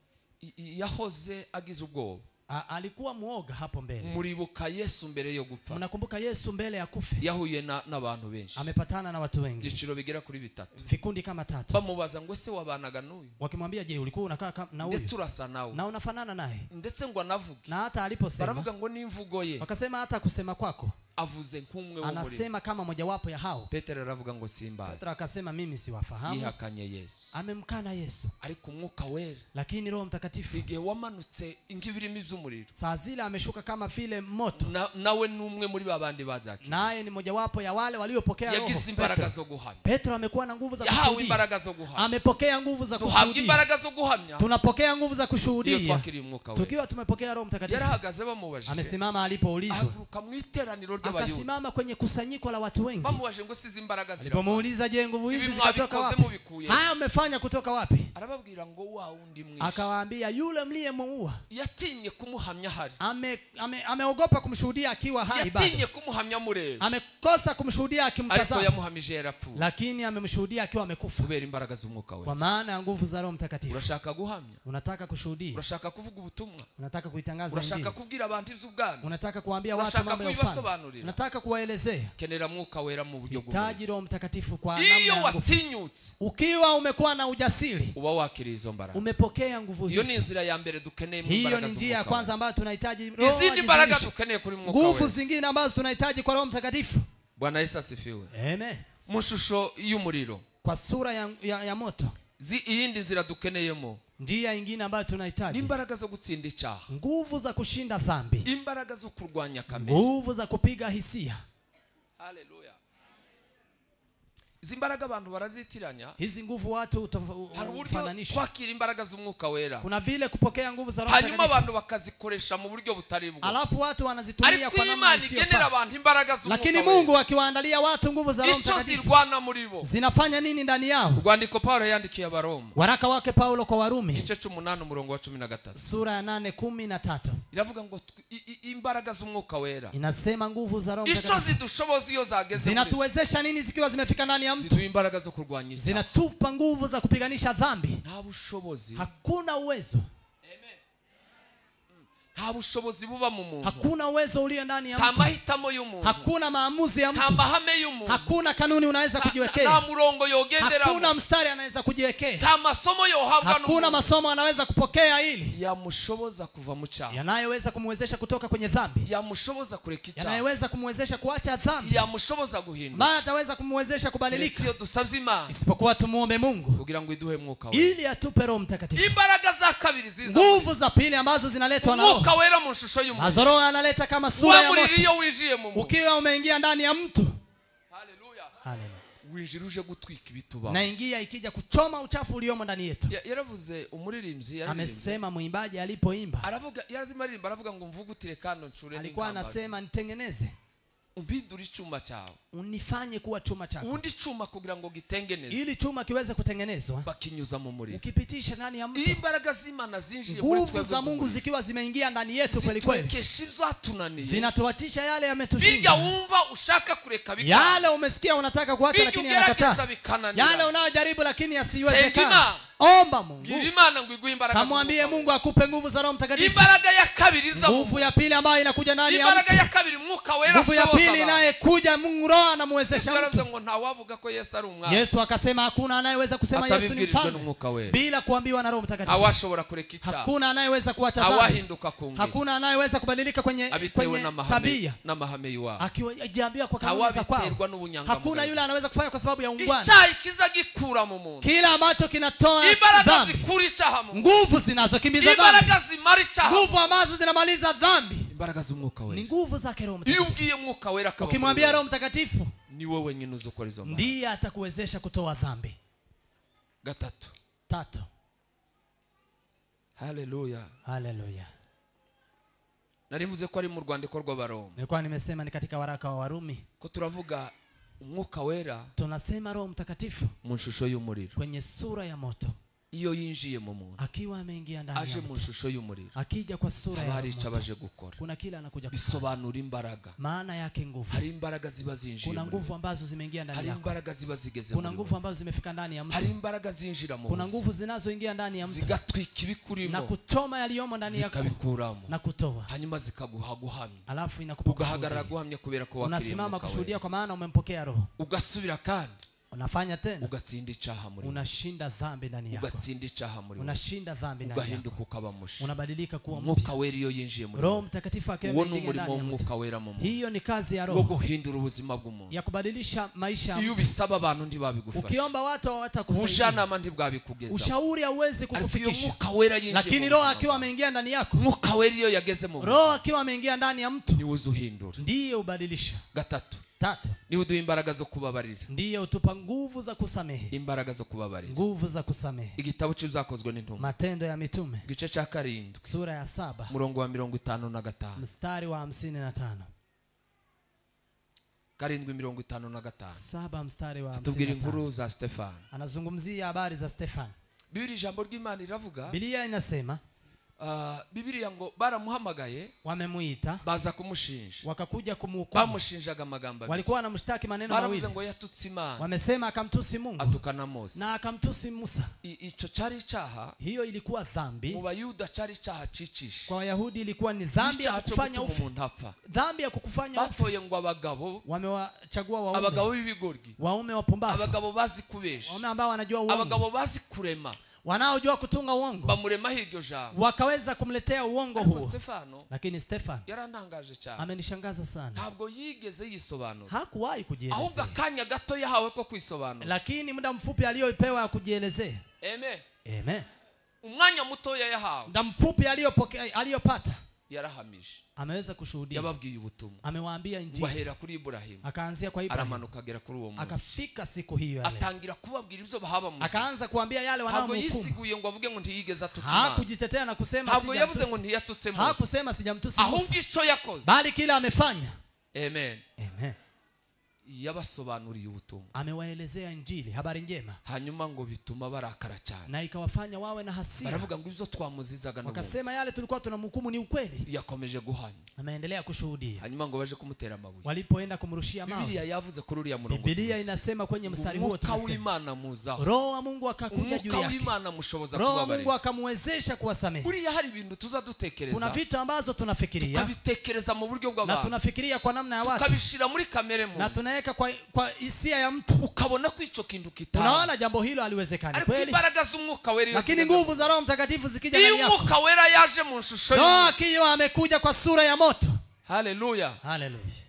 yahoze agize ubwoba. alikuwa muoga hapo mbele. Muribuka Yesu mbere yo gupfa. Mnakumbuka Yesu mbele ya kufa yahuye n'abantu benshi. Amepatana na watu wengi. Giciro bigera kuri 3. Vikundi kama 3. Bamubaza ngo se wabanaga n'uyu? Wakimwambia je, ulikuwa unakaa na huyu? Ndetse urasa nawe. Na unafanana naye. Ndetse ngo anavuga. Na hata aliposema. Baravuga ngo n'imvugo ye. Wakasema hata kusema kwako. Avuze nk'umwe wo muri. Anasema kama mojawapo ya hao. Petero aravuga ngo simbazi. Petero akasema mimi siwafahamu. Yihakanye Yesu. Amemkana Yesu. Ariko Umwuka Wera. Lakini Roho Mtakatifu. Igihe wamanutse ingibirimo iz'umuriro. Saa zile ameshuka kama vile moto. Nawe n'umwe muri babandi bazaki. Naye ni mojawapo ya wale waliopokea Roho. Yagize imbaraga zo guhamya. Petro amekuwa na nguvu za kushuhudia. Yahawe imbaraga zo guhamya. Amepokea nguvu za kushuhudia. Tuhabwa imbaraga zo guhamya. Tunapokea nguvu za kushuhudia. Ndio twakiri Umwuka Wera. Tukiwa tumepokea Roho Mtakatifu. Yarahagaze bamubajije. Amesimama alipoulizwa. Ahaguruka mu iteraniro ry'abayuda. Akasimama kwenye kusanyiko la watu wengi. Bamubaje ngo sizi imbaraga zira. Alipomuuliza je, nguvu hizi zikatoka wapi? Haya umefanya kutoka wapi? Arababwira ngo wa undi mwishi. Akawaambia yule mliyemuua. Yatinye kumuhamya hari. Ameogopa kumshuhudia akiwa hai bado. Yatinye kumuhamya mureba. Amekosa kumshuhudia akimtazama. Ariko yamuhamije yarapfuye. Lakini amemshuhudia akiwa amekufa. Kubera imbaraga z'Umwuka Wera. Kwa maana ya nguvu za Roho Mtakatifu. Urashaka guhamya? Unataka kushuhudia? Urashaka kuvuga ubutumwa? Unataka kuitangaza Injili? Urashaka kubwira abantu ivy'ubwami? Unataka kuambia watu mambo ya ufalme? Unataka kuwaelezea? Kenera Mwuka Wera mu buryo bwo. Hitaji Roho Mtakatifu kwa namna iyo watinyutse. Ukiwa umekuwa na ujasiri, uba wakiriye izo mbaraga. Umepokea nguvu hizo. Iyo ni njia ya mbere dukeneye mu mbaraga. Hiyo ni njia ya kwanza ambayo tunahitaji Roho. Izindi mbaraga dukeneye kuri Mwuka Wera. Nguvu zingine ambazo tunahitaji kwa Roho Mtakatifu. Bwana Yesu asifiwe. Amen. Mu shusho y'umuriro. Kwa sura ya moto. Iyindi nzira dukeneyemo. Njia nyingine ambayo tunahitaji. Imbaraga zo gutsinda icyaha. Nguvu za kushinda dhambi. Imbaraga zo kurwanya kamere. Nguvu za kupiga hisia. Haleluya. Zimbaraga abantu barazitiranya. Hizi nguvu watu utafananisha. Kwakira imbaraga z'Umwuka Wera. Kuna vile kupokea nguvu za Roho Mtakatifu. Hanyuma abantu bakazikoresha mu buryo butari bwo. Alafu watu wanazitumia kwa namna isiyo. Igenera abantu imbaraga z'Umwuka Wera. Lakini Mungu akiwaandalia watu nguvu za Roho Mtakatifu. Icho zirwana muri bo. Zinafanya nini ndani yao? Urwandiko Paulo yandikiye Abaroma. Waraka wake Paulo kwa Warumi. Igice 8 umurongo wa 13. Sura ya 8:13. Iravuga ngo imbaraga z'Umwuka Wera. Inasema nguvu za Roho Mtakatifu. Icho zidushoboza iyo zageze. Zinatuwezesha nini zikiwa zimefika ndani ya mtu? Ziduha imbaraga zo kurwanya. Zinatupa nguvu za kupiganisha dhambi. Nta bushobozi. Hakuna uwezo. Amen. Nta bushobozi buba mu muntu. Hakuna uwezo ulio ndani ya mtu. Tamahitamo y'umuntu. Hakuna maamuzi ya mtu. Tamahame y'umuntu. Hakuna kanuni unaweza kujiwekea. Nta murongo yogendera. Hakuna mstari anaweza kujiwekea. Nta masomo yohabwa n'umuntu. Hakuna masomo anaweza kupokea ili yamushoboza kuva mu cyaha. Yanayoweza kumwezesha kutoka kwenye dhambi. Yamushoboza kureka icyaha. Yanayoweza kumwezesha kuacha dhambi. Yamushoboza guhinduka. Maana ataweza kumwezesha kubadilika. Iyo dusabye Imana. Isipokuwa tumuombe Mungu kugira ngo iduhe Mwuka Wera. ili atupe Roho Mtakatifu. Imbaraga za kabiri ziza. Nguvu za pili ambazo zinaletwa na Roho. Mwuka Wera mu shusho y'umuntu. Roho analeta kama sura ya moto. Ukiwa umeingia ndani ya mtu. Haleluya. Haleluya. Winjiruje gutwika ibituba. Naingia ikija kuchoma uchafu uliomo ndani yetu. Yaravuze umuririmbyi amesema muimbaji alipoimba. Aravuga yarazimaririmba aravuga ngo mvugutire kano ncure. Alikuwa anasema nitengeneze. Umbindura icyuma cyawe. Unifanye kuwa chuma chako. Undi chuma kugira ngo gitengeneze. Ili chuma kiweze kutengenezwa. Bakinyuza mu muriro. Ukipitisha ndani ya mtu. Imbaraga z'Imana zinjiye muri twebwe. Nguvu za Mungu zikiwa zimeingia ndani yetu kweli kweli. Zinatunaniye. Zinatuachisha yale yametushinda. Bijya wumva ushaka kureka bikana. Yale umesikia unataka kuacha lakini yanakataa. Yale unayojaribu lakini yasiwezekana. Omba Mungu. Kamwambie Mungu akupe nguvu za Roho Mtakatifu. Imbaraga ya kabiri za Mungu. Nguvu ya pili ambayo inakuja ndani ya mtu. Imbaraga ya kabiri Mwuka Wera. Nguvu ya pili inayekuja Mungu Roho anamwezesha mtu. Yesu akasema hakuna anayeweza kusema Yesu ni mfalme bila kuambiwa na Roho Mtakatifu. Hakuna anayeweza kuacha dhambi. Hakuna anayeweza kubadilika kwenye tabia. Akijiambia kwa kanuni za kwao. Hakuna yule anaweza kufanya kwa sababu ya ungwana. Kila ambacho kinatoa imbaraga zikurisha hamu. Nguvu zinazokimbiza dhambi. Imbaraga zimarisha. Nguvu ambazo zinamaliza dhambi. Imbaraga z'Umwuka Wera. Ni nguvu zake Roho Mtakatifu. Yugiye Mwuka Wera akaba. Ukimwambia Roho Mtakatifu, ni wewe nyine uzokora izo mbaraga. Ndiye atakuwezesha kutoa dhambi. Gatatu. 3. Haleluya. Haleluya. Narivuze ko ari mu rwandiko rw'Abaroma. Nilikuwa nimesema ni katika waraka wa Warumi. Ko turavuga Umwuka Wera. Tunasema Roho Mtakatifu mu shusho y'umuriro. Kwenye sura ya moto. iyo yinjiye mu muntu akiwa ameingia ndani aje mu shusho y'umuriro akija kwa sura ya hari icabaje gukora kuna kila anakuja bisobanura imbaraga maana yake nguvu hari imbaraga ziba zinjiye kuna nguvu ambazo zimeingia ndani yako hari imbaraga ziba zigeze kuna nguvu ambazo zimefika ndani ya mtu hari imbaraga zinjira mu kuna nguvu zinazoingia ndani ya mtu zigatwika ibikurimo na kuchoma yaliyomo ndani yako zikabikuramo na kutoa hanyuma zikaguha guhamya alafu inakupa ugahagarara guhamya kubera ko wakiriye unasimama kushuhudia kwa maana umempokea roho ugasubira kandi unafanya tena ugatsinda icaha muri unashinda dhambi ndani yako ugatsinda icaha muri unashinda dhambi ndani yako ugahinduka ukaba mushi unabadilika kuwa Mwuka wera iyo yinjiye muri Roho Mtakatifu akiwa ndani ya Mwuka wera mu hiyo ni kazi ya Roho guhindura ubuzima bw'umuntu ya kubadilisha maisha ya mtu iyo bisaba abantu ntibabigufasha ukiomba watu hawatakusaidia ushanama ntibwabikugeza ushauri hauwezi kukufikisha lakini Roho akiwa ameingia ndani yako Mwuka wera iyo yageze mu Roho akiwa ameingia ndani ya mtu ni uzuhindura ndiye ubadilisha gatatu ni uduha imbaraga zo kubabarira ndiye utupa nguvu za kusamehe imbaraga zo kubabarira nguvu za kusamehe igitabo cy'ibyakozwe n'intumwa Matendo ya Mitume gice cya 7 sura ya 7 murongo wa 55 mstari wa 55 7:55 mstari wa 55 tubwira inkuru za Stefano anazungumzia habari za Stefano Biblia jambo ry'Imana iravuga Biblia inasema Biblia ngo baramuhamagaye wamemuita baza kumushinja wakakuja kumhukumu bamushinjaga amagamba walikuwa wanamshtaki maneno mawili baravuze ngo yatutse Imana wamesema akamtusi Mungu atukana Mose na akamtusi Musa ico cari icaha hiyo ilikuwa dhambi mu bayuda cari icaha cicisha kwa Wayahudi ilikuwa ni dhambi ya kufanya ufu dhambi ya kukufanya ufu batoye ngo abagabo wamewachagua waume abagabo b'ibigoryi waume wapumbavu abagabo bazi kubesha waume ambao wanajua uongo abagabo bazi kurema wanaojua kutunga uongo bamurema hiryo jambo wakaweza kumletea uongo huo Stefano lakini Stefano yarantangaje cyane amenishangaza sana ntabwo yigeze yisobanura hakuwahi kujielezea ahubwo akanya gato yahawe ko kwisobanura lakini muda mfupi aliyopewa ya kujielezea amen umwanya muto yahawe muda mfupi aliyopata yarahamije ameweza kushuhudia yababwiye ubutumwa amewaambia injili bahera kuri Ibrahim akaanzia kwa Ibrahim aramanuka agera kuri uwo munsi akafika siku hiyo yale atangira kubabwira ibyo bahaba mu akaanza kuambia yale wanaomhukumu ntabwo yisiguye ngo avuge ngo ntiyigeza tutima hakujitetea na kusema ntabwo yavuze ngo ntiyatutse Musa hakusema sijamtusi Musa ahubwo ico yakoze bali kila amefanya amen yabasobanuriye ubutumwa amewaelezea injili habari njema hanyuma ngo bituma barakara cyane na ikawafanya wawe na hasira baravuga ngo ibyo twamuzizaga no wakasema yale tulikuwa tunamhukumu ni ukweli yakomeje guhanya ameendelea kushuhudia hanyuma ngo baje kumutera amabuye walipoenda kumrushia mawe Biblia yavuze kuri uriya murongo Biblia inasema kwenye mstari huo tunasema Roho wa Mungu akakuja juu yake Roho wa Mungu akamwezesha kuwasamehe uriya hari ibintu tuzadutekereza kuna vitu ambazo tunafikiria tukabitekereza mu buryo bw'abantu na tunafikiria kwa namna ya watu tukabishira muri kamere mu na tunaweka kwa hisia ya mtu ukabona ko ico kintu kitana unaona jambo hilo haliwezekani kweli imbaraga z'umwuka wera lakini nguvu za Roho Mtakatifu zikija ndani yako umwuka wera yaje mu shusho akiwa amekuja kwa sura ya moto haleluya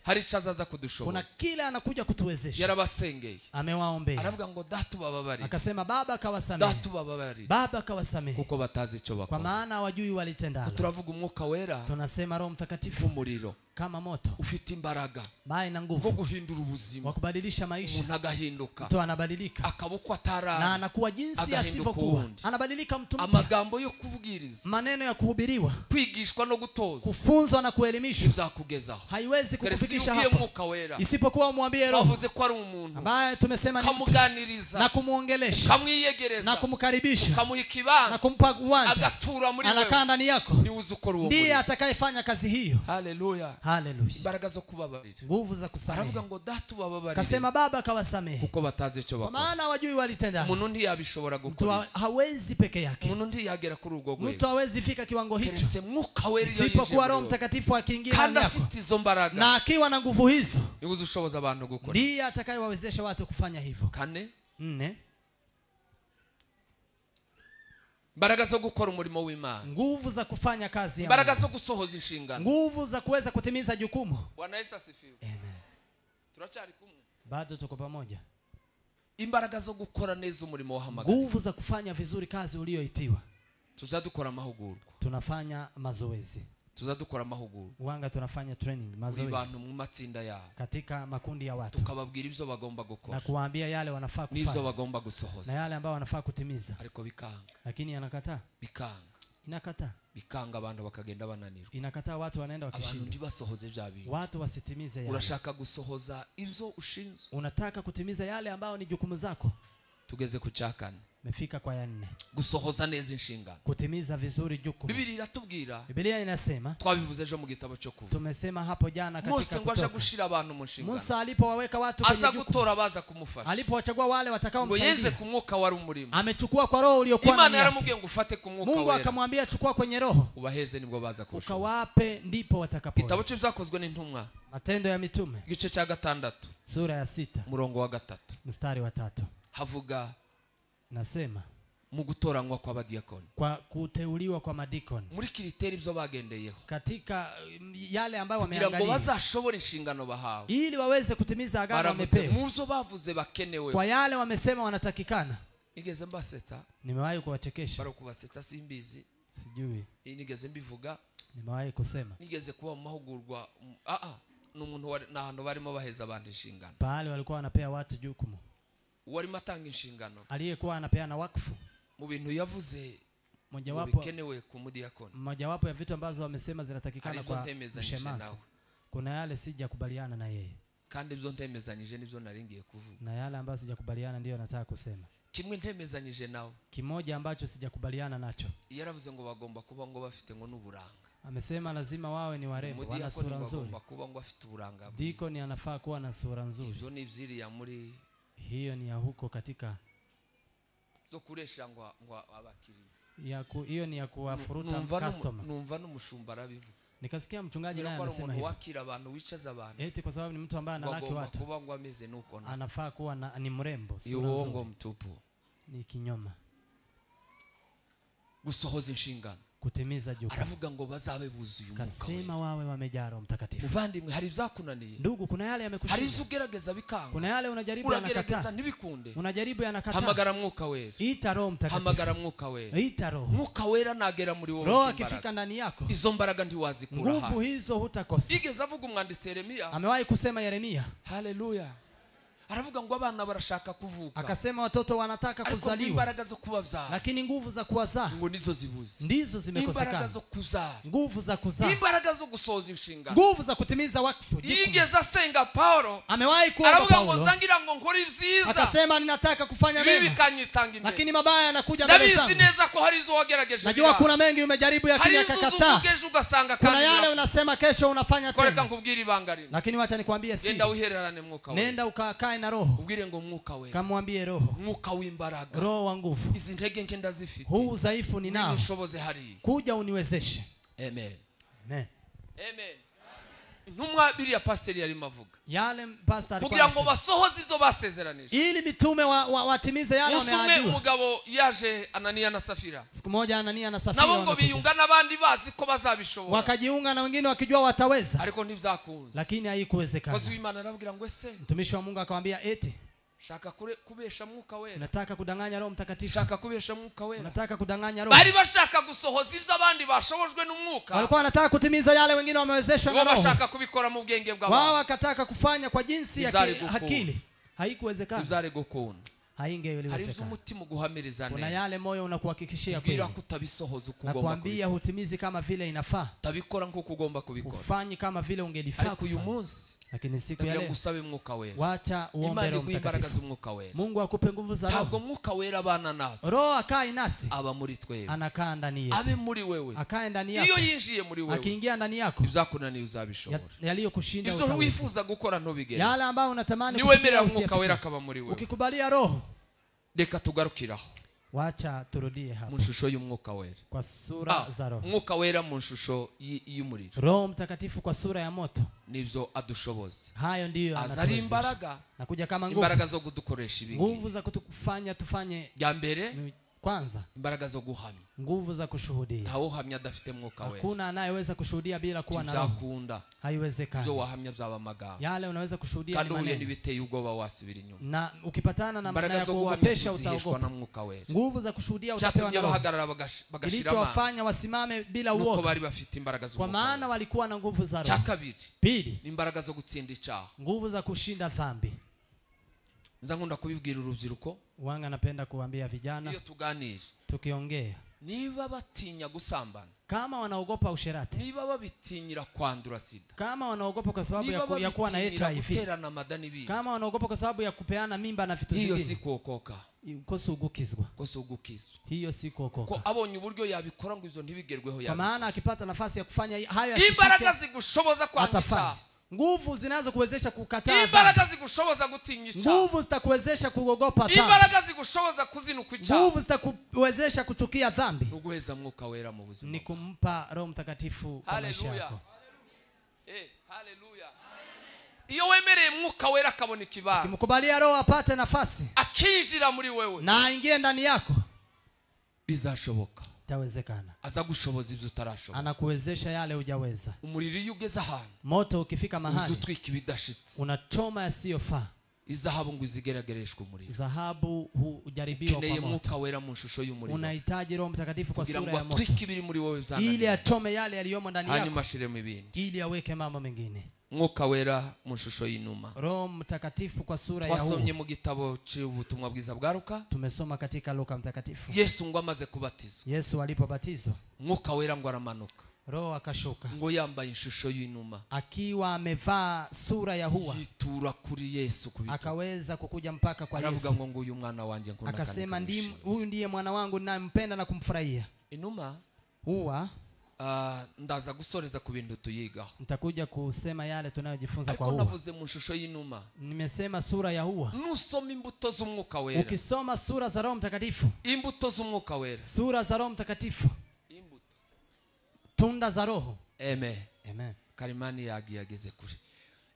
hari chazaza kudushoboza kuna kila anakuja kutuwezesha yarabasengeye amewaombea aravuga ngo datu bababari akasema baba akawasamehe datu bababari baba akawasamehe kuko batazi ico bakora kwa maana hawajui walitendalo turavuga umwuka wera tunasema Roho Mtakatifu umuriro kama moto ufite imbaraga bali na nguvu guhindura ubuzima wa kubadilisha maisha umuntu agahinduka mtu anabadilika akabukwa atara na anakuwa jinsi asivyokuwa anabadilika mtu amagambo yo kuvugiriza maneno ya kuhubiriwa kwigishwa no gutozwa kufunzwa na kuelimishwa bizakugezaho haiwezi kukufikisha hapo isipokuwa umwambie Roho bavuze ko ari umuntu ambaye tumesema ni kamuganiriza na kumuongelesha kamwiyegereza na kumkaribisha kamuha ikibanza na kumpa uwanja agatura muri wewe anakaa ndani yako ni uzukora uwo ndiye atakayefanya kazi hiyo haleluya imbaraga zo kubabarira nguvu za kusamehe aravuga ngo datu bababarira kasema baba akawasamehe kuko batazi icyo bakora maana hawajui walitenda umuntu ntiyabishobora gukora mtu hawezi peke yake umuntu ntiyagera kuri urwo rwego mtu hawezi fika kiwango hicho mwuka wera isipokuwa Roho Mtakatifu akiingia ndani yako afite izo mbaraga na akiwa na nguvu hizo ni uzushoboza abantu gukora ndiye atakayewawezesha watu kufanya hivyo 4 Mbaraga zo gukora umurimo w'Imana nguvu za kufanya kazi ya mbaraga zo gusohoza inshingano nguvu za kuweza kutimiza jukumu Bwana Yesu asifiwe amen turachari kumwe bado tuko pamoja imbaraga zo gukora neza umurimo wahamagara nguvu za kufanya vizuri kazi uliyoitiwa tuzadukora amahugurwa tunafanya mazoezi tuzadukora amahugurwa wanga tunafanya training mazoezi abantu mu matsinda yao katika makundi ya watu tukababwira ibyo bagomba gukora na kuwaambia yale wanafaa kufanya n'ibyo bagomba gusohoza na yale ambao wanafaa kutimiza ariko bikanga lakini anakataa bikanga abantu bakagenda bananirwa inakataa watu wanaenda wakishinda abantu ndibasohoze bya bintu watu wasitimize yale urashaka gusohoza ibyo ushinzwe unataka kutimiza yale ambao ni jukumu zako tugeze ku cyakane. Mefika kwa ya 4. Gusohoza neza inshingano. Kutimiza vizuri jukumu. Biblia iratubwira. Biblia inasema. Twabivuze ejo mu gitabo cyo Kuva. Tumesema hapo jana katika Kutoka. Mose ngwaje gushira abantu mu nshingano. Musa alipowaweka watu kwenye jukumu. Asa gutora baza kumufasha. Alipowachagua wale watakao msaidia. Ngo yenze ku mwuka wari umurimo. Amechukua kwa roho uliokuwa ndani. Imana yaramubwiye ngo ufate ku mwuka wera. Mungu akamwambia chukua kwenye roho. Ubaheze nibwo baza kushoboza. Ukawape ndipo watakapo. Igitabo cy'ibyakozwe n'intumwa. Matendo ya mitume. Igice cya 6. Sura ya 6. Murongo wa 3. Mstari wa 3. Havuga nasema mu gutoranywa kwa badiakoni. Kwa kuteuliwa kwa madikoni. Muri kiriteri byo bagendeyeho. Katika yale ambayo wameangalia. Kugira ngo bazashobore inshingano bahawe. Ili waweze kutimiza agano wamepewa. Muzo bavuze bakenewe. Kwa yale wamesema wanatakikana. Nigeze mbasetsa. Nimewahi kuwachekesha. Baro kubasetsa simbizi. Sijui. Nigeze mbivuga. Nimewahi kusema. Nigeze kuba mu mahugurwa. N'umuntu n'ahantu barimo baheza abandi inshingano. Pale walikuwa wanapea watu jukumu. Wari matanga inshingano. Aliyekuwa anapeana wakfu. Mu bintu yavuze mojawapo bikenewe ku mudiakoni. Mojawapo ya vitu ambazo wamesema zinatakikana kwa mshemasi. Kuna yale sijakubaliana na yeye. Kandi ibyo ntemezanyije nibyo naringiye kuvuga. Na yale ambayo sijakubaliana ndio nataka kusema. Kimwe ntemezanyije nawe. Kimoja ambacho sijakubaliana nacho. Yaravuze ngo bagomba kuba ngo bafite ngo n'uburanga. Amesema lazima wawe ni warembo, wana sura nzuri. Kuba ngo afite uburanga. Deacon anafaa kuwa na sura nzuri. Ibyo ni ibyiri ya muri hiyo ni ya huko katika zo kuresha ngo abakiriya. Hiyo ni ya kuwafuruta customer. Numva n'umushumba arabivuze. Nikasikia mchungaji naye anasema hivi. Wakira abantu wicaza abantu. Eti kwa sababu ni mtu ambaye analaki watu. Kuba ngo ameze nuko na. Anafaa kuwa ni mrembo, sura nzuri. Uongo mtupu. Ni kinyoma. Gusohoza inshingano. Kutimiza jukumu. Aravuga ngo bazabe buzuye umwuka. Kasema wawe wamejaa Roho Mtakatifu. Muvandimwe hari byakunaniye. Ndugu kuna yale yamekushinda. Hari ugerageza bikanga. Kuna yale unajaribu yanakataa. Ugerageza ntibikunde. Unajaribu yanakataa. Hamagara mwuka wera. Ita Roho Mtakatifu. Hamagara mwuka wera. Ita Roho. Mwuka wera nagera muri wowe. Roho akifika ndani yako. Izo mbaraga ndiwazikura ha. Nguvu hizo hutakosa. Igeze avuga umwanditsi Yeremia. Amewahi kusema Yeremia. Haleluya. Aravuga ngo abana barashaka kuvuka. Akasema watoto wanataka kuzaliwa. Imbaraga zo kubabyara. Lakini nguvu za kuwazaa ngo nizo zibuze. Ndizo zimekosekana. Imbaraga zo kuzaa. Nguvu za kuzaa. Imbaraga zo gusoza inshingano. Nguvu za kutimiza wakfu. Igeze asenga Paulo. Amewahi kuomba Paulo. Aravuga ngo zangira ngo nkore ibyiza. Akasema ninataka kufanya mema. Bibi kanyitanga imbere. Lakini mabaya yanakuja mbele zangu. Ndabizi neza ko hari izo wagerageje. Najua kuna mengi umejaribu lakini akakataa. Kuna yale unasema kesho unafanya tena. Koreka nkubwira ibanga rimwe. Lakini wacha nikwambie si. Nenda uhererane mwuka wera. Nenda ukakae na Roho. Ubwire ngo mwuka wera. Kamwambie Roho. Mwuka w'imbaraga. Roho wa nguvu. Izi ntege nke ndazifite. Huu udhaifu ninao. Nishoboze hari. Kuja uniwezeshe. Amen. Amen. Amen. Ntumwa biriya pastor yari mavuga. Yale pastor alikuwa kugira ngo basohoze ibyo basezeranije. Ili mitume watimize yale wameambiwa. Musumwe umugabo yaje Anania na Safira. Siku moja Anania na Safira. Nabo ngo biyunga nabandi bazi ko bazabishobora. Wakajiunga na wengine wakijua wataweza. Ariko ntibyakunze. Lakini haikuwezekana. Kwa Imana aravugira ngo ese. Mtumishi wa Mungu akamwambia eti shaka kubesha mwuka wera. Nataka kudanganya Roho Mtakatifu. Shaka kubesha mwuka wera. Nataka kudanganya Roho. Bari bashaka gusohoza ibyo abandi bashobojwe n'umwuka. Walikuwa wanataka kutimiza yale wengine wamewezeshwa na Roho. Bashaka kubikora mu bwenge bwabo. Wao wakataka kufanya kwa jinsi ya akili. Haikuwezekana. Bizare gukunda. Haingewezekana. Hari umutima guhamiriza neza. Kuna yale moyo unakuhakikishia kweli. Bila kutabisohoza ukugomba. Nakwambia hutimizi kama vile inafaa. Tabikora nko kugomba kubikora. Ufanyi kama vile ungelifaa. Ariko uyu munsi lakini siku ya leo usabe mwuka wera. Wacha uombe Roho Mtakatifu. Mungu akupe nguvu za Roho. Ntabwo mwuka wera bana natwe. Roho akae nasi. Aba muri twebwe. Anakaa ndani yetu. Abe muri wewe. Akae ndani yako. Iyo yinjiye muri wewe. Akiingia ndani yako. Bizakunani uzabishobora. Yaliyokushinda utaweza. Ibyo wifuza gukora ntobigere. Yale ambao unatamani niwemerera mwuka wera akaba muri wewe. Ukikubalia Roho. Reka tugarukiraho. Wacha turudie hapa. Mu shusho y'umwuka wera. Kwa sura za Roho. Mwuka wera mu shusho y'umuriro. Roho Mtakatifu kwa sura ya moto. Nivyo adushoboza. Hayo ndiyo anatuwezesha. Imbaraga. Nakuja kama nguvu. Imbaraga zo kudukoresha ibingi. Nguvu za kutufanya tufanye. Ya mbere. Kwanza. Imbaraga zo guhamya. Nguvu za kushuhudia. Ntawuhamya adafite mwuka wera. Hakuna anayeweza kushuhudia bila kuwa na Roho. Tuzakunda. Haiwezekani. Zo wahamya byaba magambo. Yale unaweza kushuhudia ni maneno. Kandi ubiteye ubwoba wasubira inyuma. Na ukipatana na maana ya kuogopesha utaogopa. Nguvu za kushuhudia utapewa na Roho. Bahagarara bagashirama. Kilichowafanya wasimame bila uoga. Nuko bari bafite imbaraga zo. Kwa maana walikuwa na nguvu za Roho. Cha kabiri. Pili. Imbaraga zo gutsinda icyaha. Nguvu za kushinda dhambi. Nzakunda kubibwira urubyiruko. Wanga napenda kuambia vijana. Iyo tuganira. Tukiongea. Niba batinya gusambana. Kama wanaogopa usherati. Niba babitinyira kwandura sida. Kama wanaogopa kwa sababu ya kuwa na HIV. Kuterana madani bibi. Kama wanaogopa kwa sababu ya kupeana mimba na vitu vingine. Hiyo si kuokoka. gukizwa hiyo si kuokoka. Ko abonye uburyo yabikora ngo izo ntibigerweho kwa maana akipata nafasi ya kufanya hayo imbaraga zigushoboza kwandika, nguvu zinazo kuwezesha kukataa, imbaraga zigushoboza gutinyisha, nguvu zitakuwezesha kuogopa dhambi, imbaraga zigushoboza kuzinukwica, nguvu zitakuwezesha kuchukia dhambi, uguheza mwuka wera mu buzima, ni kumpa Roho Mtakatifu kwa maisha yako. Haleluya. Iyo wemereye mwuka wera akabona ikibanza, ukimkubalia Roho apate nafasi akinjira muri wewe na aingie ndani yako, bizashoboka, itawezekana. azagushoboza ibyo utarashoboza, anakuwezesha yale hujaweza. umuriro iyo ugeze ahantu, moto ukifika mahali, uzutwika ibidashitse, unachoma yasiyofaa. izahabu ngo izigeragereshwe umuriro, dhahabu hujaribiwa kwa moto. mwuka wera mu shusho y'umuriro, unahitaji Roho Mtakatifu kwa sura ya moto, moto ili achome yale yaliyomo ndani yako, hanyuma ashiremo ibindi, ili aweke mambo mengine. mwuka wera mu shusho y'inuma, Roho Mtakatifu kwa sura ya huu. Twasomye mu gitabo cy'ubutumwa bwiza bwa Luka, tumesoma katika Luka mtakatifu, Yesu ngo amaze kubatizwa, Yesu alipobatizwa, mwuka wera ngo aramanuka, Roho akashuka, ngo yambaye ishusho y'inuma, akiwa amevaa sura ya hua, yitura kuri Yesu kubita, akaweza kukuja mpaka kwa Yesu, aravuga ngo uyu mwana wanjye nkunda, akasema huyu ndiye mwana wangu ninayempenda na kumfurahia. Inuma hua ndaza gusoreza ku bintu tuyigaho, nitakuja kusema yale tunayojifunza kwa hua. Navuze mu shusho y'inuma, nimesema sura ya hua. Nusoma imbuto z'umwuka wera, ukisoma sura za Roho Mtakatifu, imbuto z'umwuka wera, sura za Roho Mtakatifu, imbuto, tunda za Roho. Amen. Karimani yageze kuri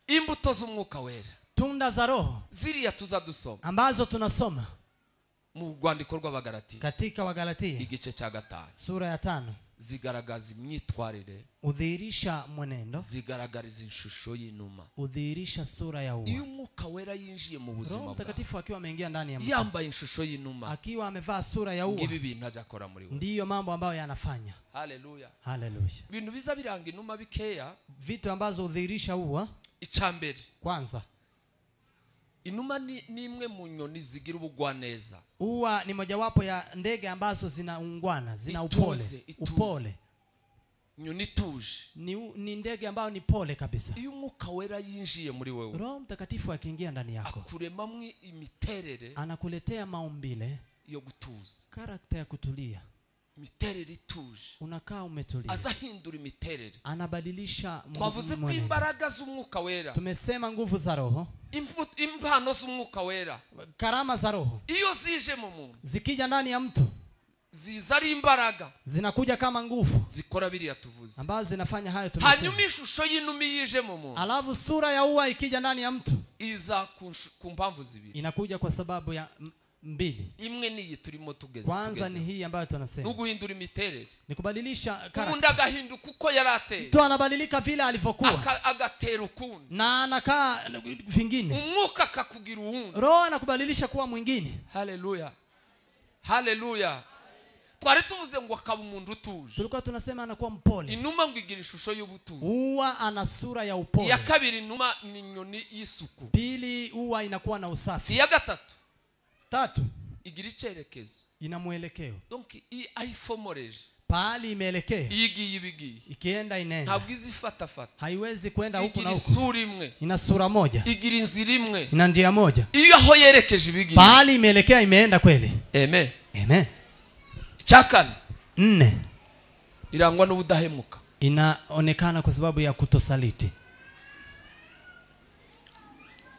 imbuto z'umwuka wera, tunda za Roho ziriya tuzadusoma, ambazo tunasoma mu rwandiko rw'Abagalatia, katika Wagalatia igice cya 5 sura ya 5, zigaragaza imyitwarire, udhihirisha mwenendo, zigaragariza ishusho y'inuma, udhihirisha sura ya hua. iyo umwuka wera yinjiye mu buzima bwawe, Roho Mtakatifu akiwa ameingia ndani ya mtu, yambaye ishusho y'inuma, akiwa amevaa sura ya hua, ngibi bintu ajya akora muri wewe, ndiyo mambo ambayo yanafanya. Haleluya. Bintu biza biranga inuma bikeya, vitu ambazo udhihirisha hua. Icambere, kwanza, inuma ni imwe mu nyoni zigira ubugwaneza. Hua ni mojawapo ya ndege ambazo zinaungwana, zina upole. Upole. Nyoni tuje. Ni ndege ambayo ni pole kabisa. Iyo umwuka wera yinjiye muri wewe, Roho Mtakatifu akiingia ndani yako, akuremamwe imiterere, anakuletea maumbile yo gutuza, karakta ya kutulia, imiterere ituje, unakaa umetulia, azahindura imiterere, anabadilisha. Twavuze ko imbaraga z'umwuka wera, tumesema nguvu za Roho, impano z'umwuka wera, karama za Roho, iyo zije mu muntu, zikija ndani ya mtu, ziza ari imbaraga, zinakuja kama nguvu, zikora biriya tuvuze, ambazo zinafanya hayo tumesema. Hanyuma ishusho y'inuma yije mu muntu, alafu sura ya hua ikija ndani ya mtu, iza ku mpamvu zibiri, inakuja kwa sababu ya mbili. Imwe ni turimo tugeze, kwanza ni hii ambayo tunasema, nuguhindura imiterere, ni kubadilisha karakta. Unda gahinduka uko yarate, mtu anabadilika vile alivyokuwa, agatera ukundi, na anakaa vingine, umwuka akakugira uwundi, Roho anakubadilisha kuwa mwingine. Haleluya. Twari tuvuze ngo akaba umuntu utuje, tulikuwa tunasema anakuwa mpole. Inuma ngo igira ishusho y'ubutuzi, hua ana sura ya upole. Ya kabiri, inuma ni nyoni y'isuku. Pili, hua inakuwa na usafi. Ya gatatu, igira icyerekezo, ina mwelekeo. Donc aifomoreje, pahali imeelekea, igiye ibigiye, ikienda inaenda, ntabwo izifatafata, haiwezi kwenda huku na huku, sura imwe, ina sura moja, igira inzira imwe, ina njia moja. Iyo aho yerekeje ibigiye, pahali imeelekea imeenda kweli. Amen. Chakane 4, irangwa n'ubudahemuka, inaonekana kwa sababu ya kutosaliti,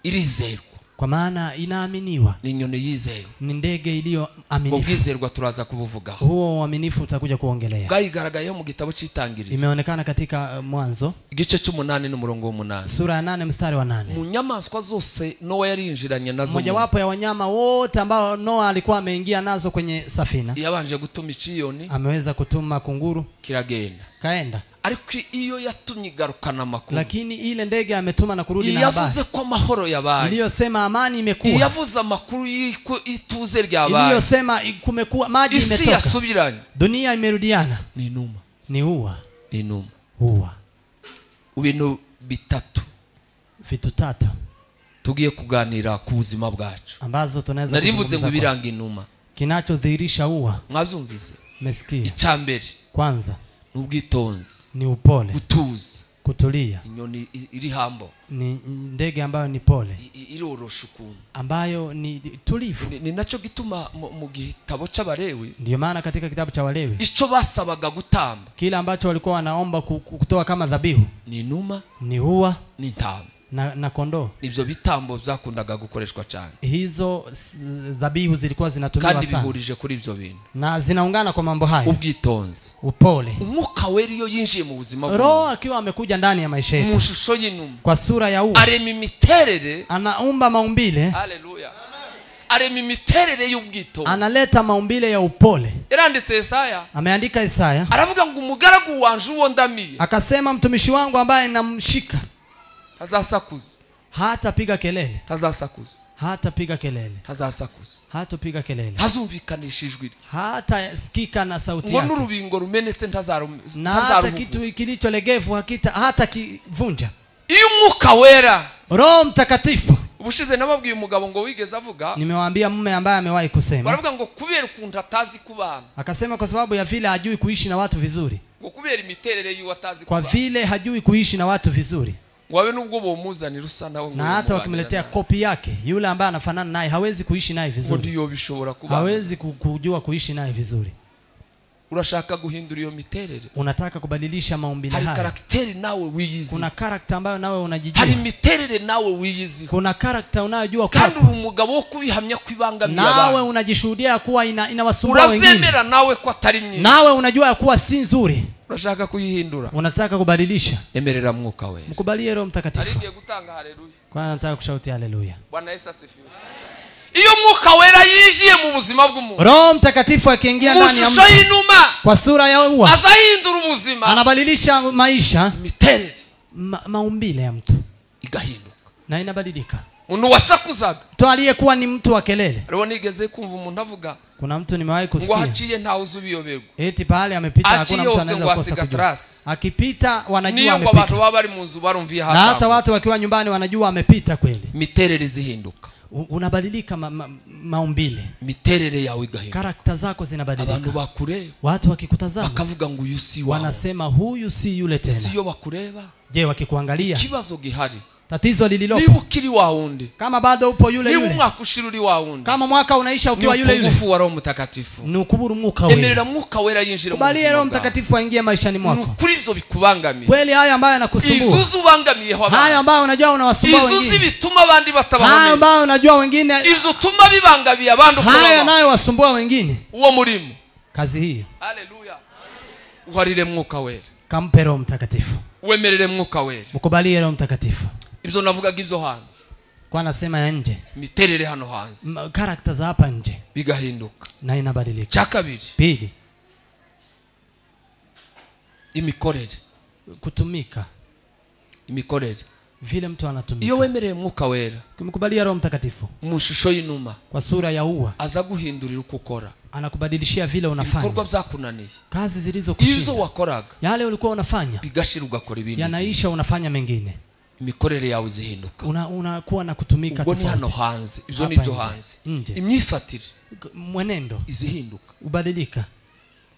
irizerwa, kwa maana inaaminiwa, ni nyoni yizewe, ni ndege iliyo aminifu. Ubwizerwa turaza kubuvugaho, huo uaminifu utakuja kuongelea. Bwayigaragayeho mu gitabo cy'Itangiriro, imeonekana katika Mwanzo igice cy'umunani n'umurongo w'8, sura ya 8 mstari wa 8. Mu nyamaswa zose Noa yarinjiranye nazo, mojawapo ya wanyama wote ambao Noa alikuwa ameingia nazo kwenye safina, yabanje gutuma iciyoni, ameweza kutuma kunguru, kiragenda, kaenda. Ariko iyo yatumye igarukana makuru, lakini ile ndege ametuma na kurudi na habari, yavuze kwa mahoro yabaye, iliyosema amani imekuwa, yavuze amakuru ituze ryabaye, iliyosema kumekuwa maji imetoka, isi yasubiranye, dunia imerudiana. Ni inuma, ni hua, ni inuma, hua. Ibintu bitatu, vitu 3 tugiye kuganira ku buzima bwacu, ambazo tunaweza narimvuze ngo biranga inuma, kinachodhihirisha hua. Mwabyumvise? Mesikia. Icambere, kwanza, n'ubwitonzi, ni upole, gutuza, kutulia. Inyoni iri hambo ni ndege ambayo ni pole, irorosha ukuntu, ambayo ni tulivu. Ni naco gituma mu gitabo c'Abalewi, ndio maana katika kitabu cha Walewi ico basabaga gutamba, kila ambacho walikuwa wanaomba kutoa kama dhabihu ni inuma, ni hua, ni ntama na kondoo. Nivyo bitambo vyakundaga gukoreshwa cyane. Hizo dhabihu zilikuwa zinatumiwa sana, kandi bihurije kuri ivyo bintu, na zinaungana kwa mambo hayo: ubwitonzi, upole. Umwuka wera iyo yinjiye mu buzima bwawe, Roho akiwa amekuja ndani ya maisha yetu, mushusho y'inuma, kwa sura ya ua, arema imiterere, anaumba maumbile. haleluya, arema imiterere y'ubwitonzi, analeta maumbile ya upole. Iranditse Yesaya, ameandika Yesaya, aravuga ngo umugaragu wanje uwo ndamiye, akasema mtumishi wangu ambaye namshika hazasakuza, hatapiga kelele, hazasakuza, hatapiga kelele, hazasakuza, hatapiga kelele, hazumvikanishijwe rye, hata sikika na sauti yake, ngo n'urubingo rumenetse na hata kitu kilicholegevu hata kivunja. Iyo Umwuka wera, Roho Mtakatifu, ubushize nababwiye umugabo ngo wigeze avuga, nimewaambia mume ambaye amewahi kusema, baravuga ngo kubera ukuntu atazi kubana, akasema kwa sababu ya vile hajui kuishi na watu vizuri, ngo kubera imiterere y'uwo atazi kubana, kwa vile hajui kuishi na watu vizuri, wawe nubwo bomuzanira usa nawe, na hata wakimletea kopi yake yule ambaye anafanana naye hawezi kuishi naye vizuri, ndio bishobora kuba, hawezi kujua kuishi naye vizuri. Urashaka guhindura iyo miterere, unataka kubadilisha maumbile haya. Hari karakteri nawe wiyizi, kuna karakta ambayo nawe unajijua. Hari miterere nawe wiyizi, kuna karakta unayojua kwa, kandi umugabo wo kubihamya kwibangamiye abantu, nawe unajishuhudia kuwa inawasumbua wengine, urazemera nawe kwa atari myiza, nawe unajua kuwa si nzuri, urashaka kuyihindura, unataka kubadilisha. emerera Mwuka wera, mkubalie Roho Mtakatifu. aligiye gutanga haleluya, kwa nataka kushauti haleluya. Bwana Yesu asifiwe. Iyo Mwuka wera yinjiye mu buzima bw'umuntu, Roho Mtakatifu akiingia ndani ya mtu kwa sura ya ua, azahindura ubuzima, anabadilisha maisha, miterere, maumbile ya mtu igahinduka na inabadilika. Umuntu wasakuzaga, mtu aliyekuwa ni mtu wa kelele. Rero nigeze kumva umuntu avuga, kuna mtu nimewahi kusikia, ngo haciye nta uzubiyoberwa, eti pale amepita hakuna mtu anaweza kukosa kujua, akipita wanajua amepita, niyo abantu baba bari mu nzu barumviye hata, na hata watu wakiwa nyumbani wanajua amepita kweli. Miterere zihinduka, unabadilika maumbile, miterere yawe igahinduka, karakta zako zinabadilika. Abantu bakure, watu wakikutazama bakavuga ngo uyu si wawe, wanasema huyu si yule tena. Siyo bakureba, je, wakikuangalia kibazo gihari, tatizo lililopo, niba ukiri waundi, kama bado upo yule yule, niba umwaka ushiruri waundi, kama mwaka unaisha ukiwa yule yule, upungufu wa Roho Mtakatifu, nukuburu Mwuka wera, emerera Mwuka wera yinjira mu buzima, Roho Mtakatifu aingie maishani mwako. Kuri ivyo bikubangamiye, kweli haya ambayo yanakusumbua, izuzu ubangamiye ho, haya ambayo unajua unawasumbua wengine, izuzu bituma abandi batabaho, haya ambayo unajua wengine, izo tuma bibangamiye abandi kubaho, haya nayo wasumbua wengine, uwo murimo, kazi hiyo. haleluya, uharire Mwuka wera, kampe Roho Mtakatifu, uemerere Mwuka wera, mukubalie Roho Mtakatifu. Ibyo navugaga ibyo hanze, kwa nasema ya nje, miterere hano hanze, karakta za hapa nje bigahinduka na inabadilika. Cha kabiri, pili, imikorere, kutumika, imikorere, vile mtu anatumika. iyo wemereye Mwuka wera, kumkubalia Roho Mtakatifu mu shusho y'inuma, kwa sura ya ua, aza guhindurira uko ukora, anakubadilishia vile unafanya, ibikorwa byakunaniye, kazi zilizokushinda, izo wakoraga, yale ulikuwa unafanya bigashira ugakora ibindi, yanaisha unafanya mengine, imikorere yawe zihinduka, unakuwa na kutumika tofauti. Hano hanze, ibyo nibyo hanze, imyifatire, mwenendo izihinduka, ubadilika,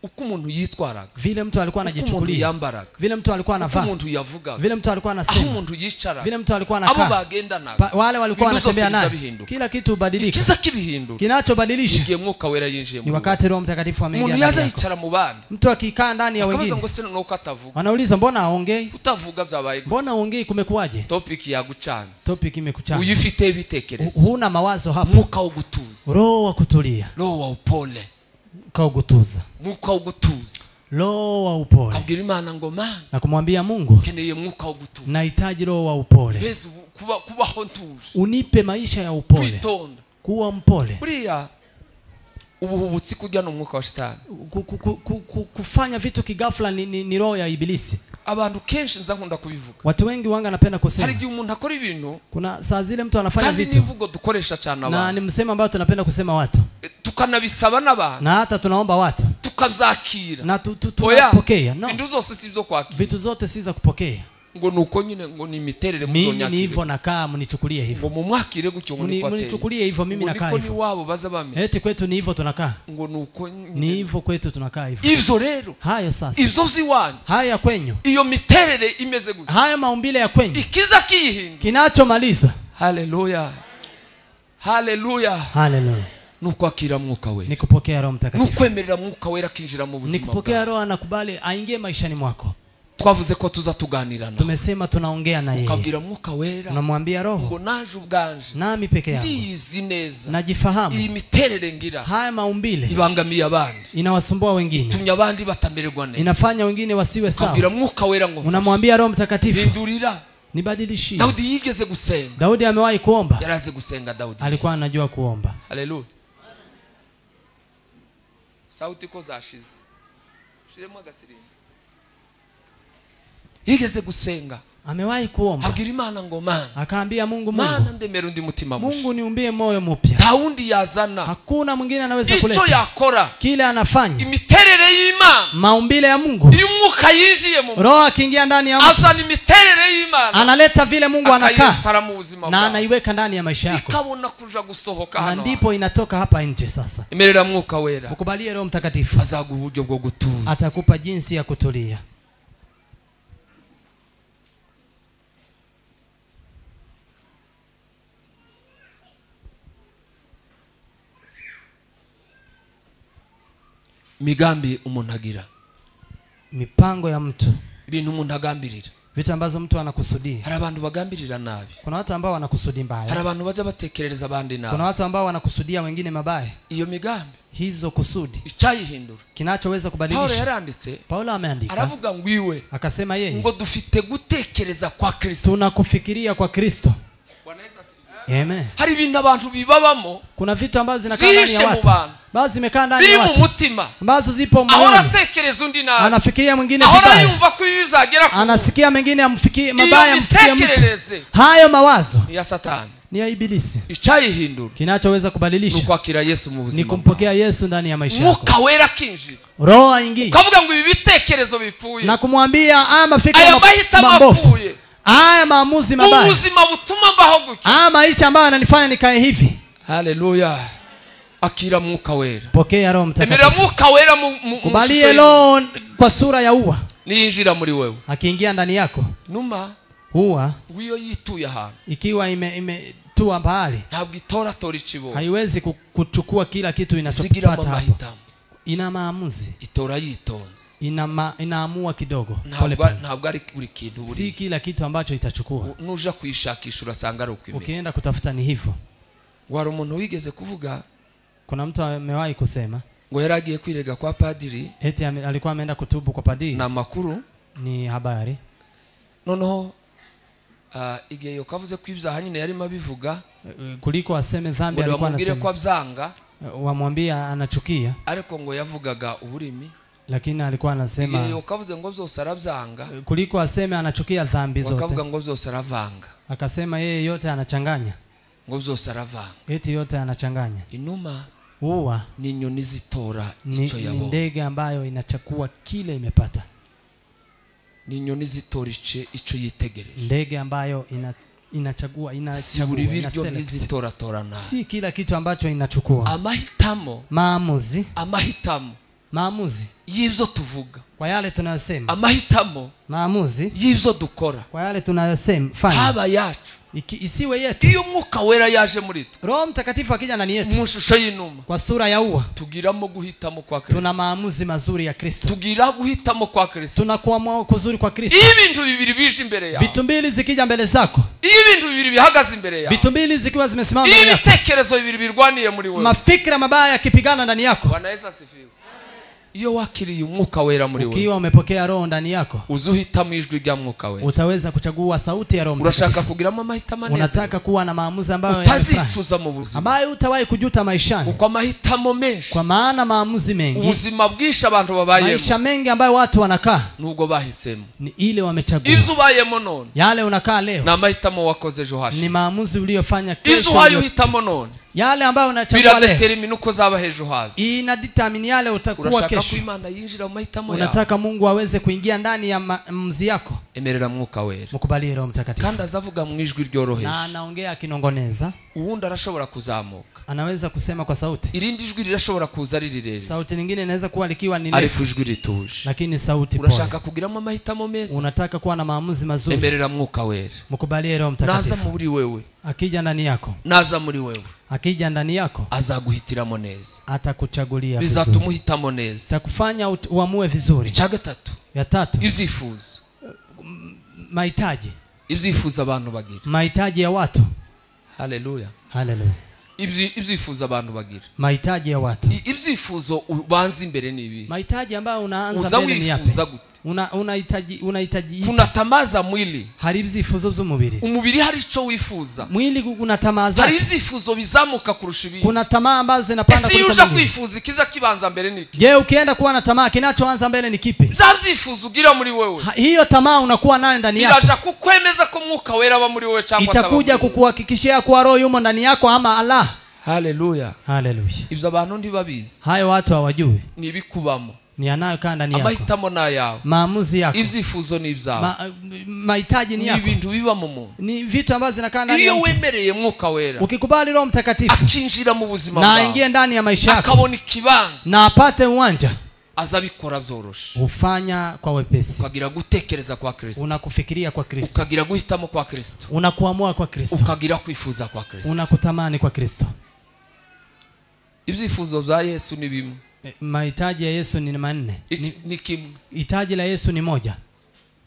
uko umuntu yitwaraga, vile mtu alikuwa anajichukulia, vile mtu alikuwa anavaa, uko umuntu yavuga, vile mtu alikuwa anasema, aho umuntu yicara, vile mtu alikuwa anakaa, abo bagendanaga, wale walikuwa wanatembea naye, kila kitu ubadilika. Kiza kibihinduka, kinachobadilisha igihe Mwuka wera yinjiye mu, ni wakati Roho Mtakatifu ameingia ndani yako. Umuntu yaza yicara mu bandi, mtu akikaa ndani ya wengine, akabaza ngo se nuko atavuga, wanauliza mbona aongei, utavuga byabaye, mbona aongei, kumekuaje? Topic yagucanze, topic imekucanza, uyifite ibitekerezo, huna mawazo hapo, Mwuka wo gutuza, Roho wa kutulia, Roho wa upole, Mwuka wo gutuza, Mwuka wo gutuza, Roho wa upole, kabwira Imana ngo Mana, na kumwambia Mungu, keneye Mwuka wo gutuza, nahitaji Roho wa upole, Yesu kubaho ntuje, unipe maisha ya upole, kwitonda, kuwa mpole. buriya ubuhubutsi kujya no Mwuka wa Shetani, kufanya vitu kigafla ni roho ya ibilisi. Abantu kenshi nza nkunda kubivuga, watu wengi wanga napenda kusema, hari umuntu akora ibintu, kuna saa zile mtu anafanya vitu, kandi nivugo dukoresha cyane abantu, na ni msema ambao tunapenda kusema watu, tukanabisaba n'abantu, na hata tunaomba watu, tukavyakira, na tunapokea. No, vitu zose si byo kwakira, vitu zote si za kupokea. ngo nuko nyine ngo ni imiterere muzonyakire mimi hivyo nakaa mnichukulie hivyo ngo mumwakire gutyo ngo niko mnichukulie hivyo mimi nakaa hivyo niko ni wabo bazabame eti kwetu ni hivyo tunakaa ngo nuko ni hivyo kwetu tunakaa hivyo ivyo rero hayo sasa ivyo ziwanyu haya kwenyu iyo miterere imeze gutyo haya maumbile ya kwenyu ikiza kihinga kinachomaliza haleluya haleluya haleluya nukwakira mwuka we nikupokea Roho Mtakatifu nukwemerera mwuka we rakinjira mu buzima nikupokea Roho anakubali aingie maishani mwako twavuze ko tuzatuganirana tumesema tunaongea na yeye ukabwira mwuka wera unamwambia Roho ngo naje ubganje nami peke yangu ndizi neza najifahamu iyi miterere ngira haya maumbile ibangamiye abandi inawasumbua wengine itumya abandi batamererwa neza inafanya wengine wasiwe sawa ukabwira mwuka wera ngo unamwambia Roho Mtakatifu hindurira nibadilishie Daudi yigeze gusenga Daudi amewahi kuomba yaraze gusenga Daudi alikuwa anajua kuomba haleluya sauti ko zashize shiremo agasirimo yigeze gusenga amewahi kuomba abwira Imana ngo Mana akaambia Mungu Mana ndemera undi mutima musha Mungu niumbie moyo mpya Daundi yazana hakuna mwingine anaweza kuleta icho yakora kile anafanya imiterere y'Imana maumbile ya Mungu y'umwuka yinjiye mu Roho akiingia ndani ya mtu azana imiterere y'Imana analeta vile Mungu anakaa na anaiweka ndani ya maisha yako ikabona kuja gusohoka hano na ndipo inatoka hapa nje sasa imerera mwuka wera ukubalie Roho Mtakatifu azaguha uburyo bwo gutuza atakupa jinsi ya kutulia migambi umuntu agira mipango ya mtu ibintu umuntu agambirira vitu ambazo mtu anakusudia hari abantu bagambirira nabi kuna watu ambao wanakusudi mbaya hari abantu baje batekerereza abandi nabi kuna watu ambao wanakusudia wengine mabaya iyo migambi hizo kusudi icyayihindura kinachoweza kubadilisha Paulo yaranditse Paulo ameandika aravuga ngwiwe akasema yeye ngo dufite gutekereza kwa Kristo tunakufikiria kwa Kristo Amen. Hari ibintu abantu bibabamo kuna vitu ambazo zinakaa ndani ya watu baadhi zimekaa ndani ya watu ambazo zipo moyoni ahora tekereza undi nabi anafikiria mwingine vibaya ahora yumva ko yuzagera ku anasikia mwingine amfikie mabaya amfikie mtu hayo mawazo ya Satani ni ya ibilisi icyayihindura kinachoweza kubadilisha ukwakira Yesu mu buzima ni kumpokea Yesu ndani ya maisha yako mwuka wera kinjira Roho aingie kavuga ngo ibi bitekerezo bipfuye na kumwambia mafikira mambovu haya maamuzi mabaya ubuzima butuma mbaho gutya maisha ambayo yananifanya nikae hivi haleluya akira mwuka wera pokea Roho Mtakatifu emera mwuka wera kubalie Roho kwa sura ya ua niinjira muri wewe akiingia ndani yako numa ua wiyo yituye ahantu ikiwa imetua mbali ntabwo itora ikibo haiwezi kuchukua kila kitu inachopata hapo ina maamuzi itora yitonze inaamua kidogo ntabwo ari buri kintu buri si kila kitu ambacho itachukua nuja kuishakisha urasanga ari ukwimeza ukienda kutafuta ni hivyo wari umuntu wigeze kuvuga kuna mtu amewahi kusema ngo yaragiye kwirega kwa padiri eti alikuwa ameenda kutubu kwa padiri na makuru ni habari noneho igihe yokavuze ko ibyaha nyine yarimo abivuga kuliko aseme dhambi alikuwa anasema kwa byanga wamwambia anachukia ariko ngo yavugaga uburimi lakini alikuwa anasema igihe yokavuze ngo byose arabyanga kuliko aseme anachukia dhambi zote wakavuga ngo byose aravanga akasema yeye yote anachanganya ngo byose aravanga eti yote anachanganya inuma uwa ni inyoni zitora icyo yabo ni ndege ambayo inachakua kile imepata ni inyoni zitora icyo yitegereje ndege ambayo inachagua biryo ntizitora torana si kila kitu ambacho inachukua amahitamo maamuzi y'ibyo tuvuga kwa yale tunayosema maamuzi y'ibyo dukora kwa yale tunayosema fanya haba yacu isiwe yetu iyo mwuka wera yaje muri twe Roho Mtakatifu akija ndani yetu mu shusho y'inuma kwa sura ya ua tugiramo guhitamo kwa Kristo tuna maamuzi mazuri ya Kristo tugira guhitamo kwa Kristo tunakuamua kuzuri kwa Kristo ibintu bibiri bije imbere yawe vitu mbili zikija mbele zako ibintu bibiri bihagaze imbere yawe vitu mbili zikiwa zimesimama mbele yako ibitekerezo bibiri birwaniye muri wewe mafikra mabaya yakipigana ndani yako Bwana Yesu asifiwe iyo wakiriye umwuka wera muri wewe ukiwa umepokea Roho ndani yako uzuhitamo ijwi rya mwuka wera utaweza kuchagua sauti ya Roho Mtakatifu urashaka kugiramo amahitamo neza unataka kuwa na maamuzi ambayo utazicuza mu buzima ambayo utawahi kujuta maishani uko amahitamo menshi kwa maana maamuzi mengi ubuzima bwisha abantu babayemo maisha mengi ambayo watu wanakaa nubwo bahisemo ni ile wamechagua ibyo ubayemo none yale unakaa leo na amahitamo wakoze ejo hashize ni maamuzi uliyofanya kesho ibyo uhitamo none yale ambayo unachagua leo biradetermine uko zaba hejo hazi. ina determine yale utakuwa kesho. Urashaka ko Imana yinjira mu mahitamo yawe. Unataka Mungu aweze kuingia ndani ya mzi yako. Emerera Mwuka Wera. Mkubalie Roho Mtakatifu. Kandi azavuga mu ijwi ryoroheje. Na anaongea akinongoneza. Uwundi arashobora kuzamuka. Anaweza kusema kwa sauti. Irindi jwi rirashobora kuza rirerere. Sauti nyingine inaweza kuwa likiwa ni ari kujwi rituje. Lakini sauti pole. Urashaka kugiramo amahitamo meza. Unataka kuwa na maamuzi mazuri. Emerera Mwuka Wera. Mkubalie Roho Mtakatifu. Naza muri wewe. Akija ndani yako. Naza muri wewe. Akija ndani yako. Azaguhitiramo neza. Atakuchagulia vizuri. Bizatumuhitamo neza. Takufanya uamue vizuri. Cha gatatu. Ya tatu. Ibyifuzo. Mahitaji. Ibyifuzo abantu bagira. Mahitaji ya watu. Haleluya. Haleluya. Ibyifuzo abantu bagira. Mahitaji ya watu. Ibyifuzo ubanza imbere nibi. Mahitaji ambayo unaanza mbele ni yapi? Unahitaji kuna tamaza mwili. Hari ibyifuzo by'umubiri. Umubiri hari ico wifuza. Mwili unatamaza. Hari ibyifuzo bizamuka kurusha ibindi. Kuna tamaa ambazo zinapanda kuliko mwili. Esi uja kwifuza kiza kibanza mbere niki? Je, ukienda kuwa na tamaa kinachoanza mbele ni kipi? Byifuzo ugira muri wewe. Hiyo tamaa unakuwa nayo ndani yako. Iraja kukwemeza ko Mwuka Wera aba muri wewe cyangwa itakuja kukuhakikishia kuwa Roho yumo ndani yako ama Allah. Haleluya. Haleluya. Ibyo abantu ndibabizi. Hayo watu hawajui. Ni bikubamo. Ni anayokaa ndani yako. Amahitamo na yawe. Maamuzi yako. Ibyifuzo ni ibyawe. Mahitaji ni yako. Ni ibintu biba mu muntu. Ni vitu ambazo zinakaa ndani yako. Iyo wemereye Mwuka Wera. Ukikubali Roho Mtakatifu. Akinjira mu buzima bwawe. Na aingie ndani ya maisha yako. Akabona ikibanza. Na apate uwanja. Azabikora byoroshe. Ufanya kwa wepesi. Ukagira gutekereza kwa Kristo. Unakufikiria kwa Kristo. Ukagira guhitamo kwa Kristo. Unakuamua kwa Kristo. Ukagira kwifuza kwa Kristo. Unakutamani kwa Kristo. Ibyifuzo bya Yesu ni bimwe. Mahitaji ya Yesu ni manne. Ni kimwe. Hitaji la Yesu ni moja.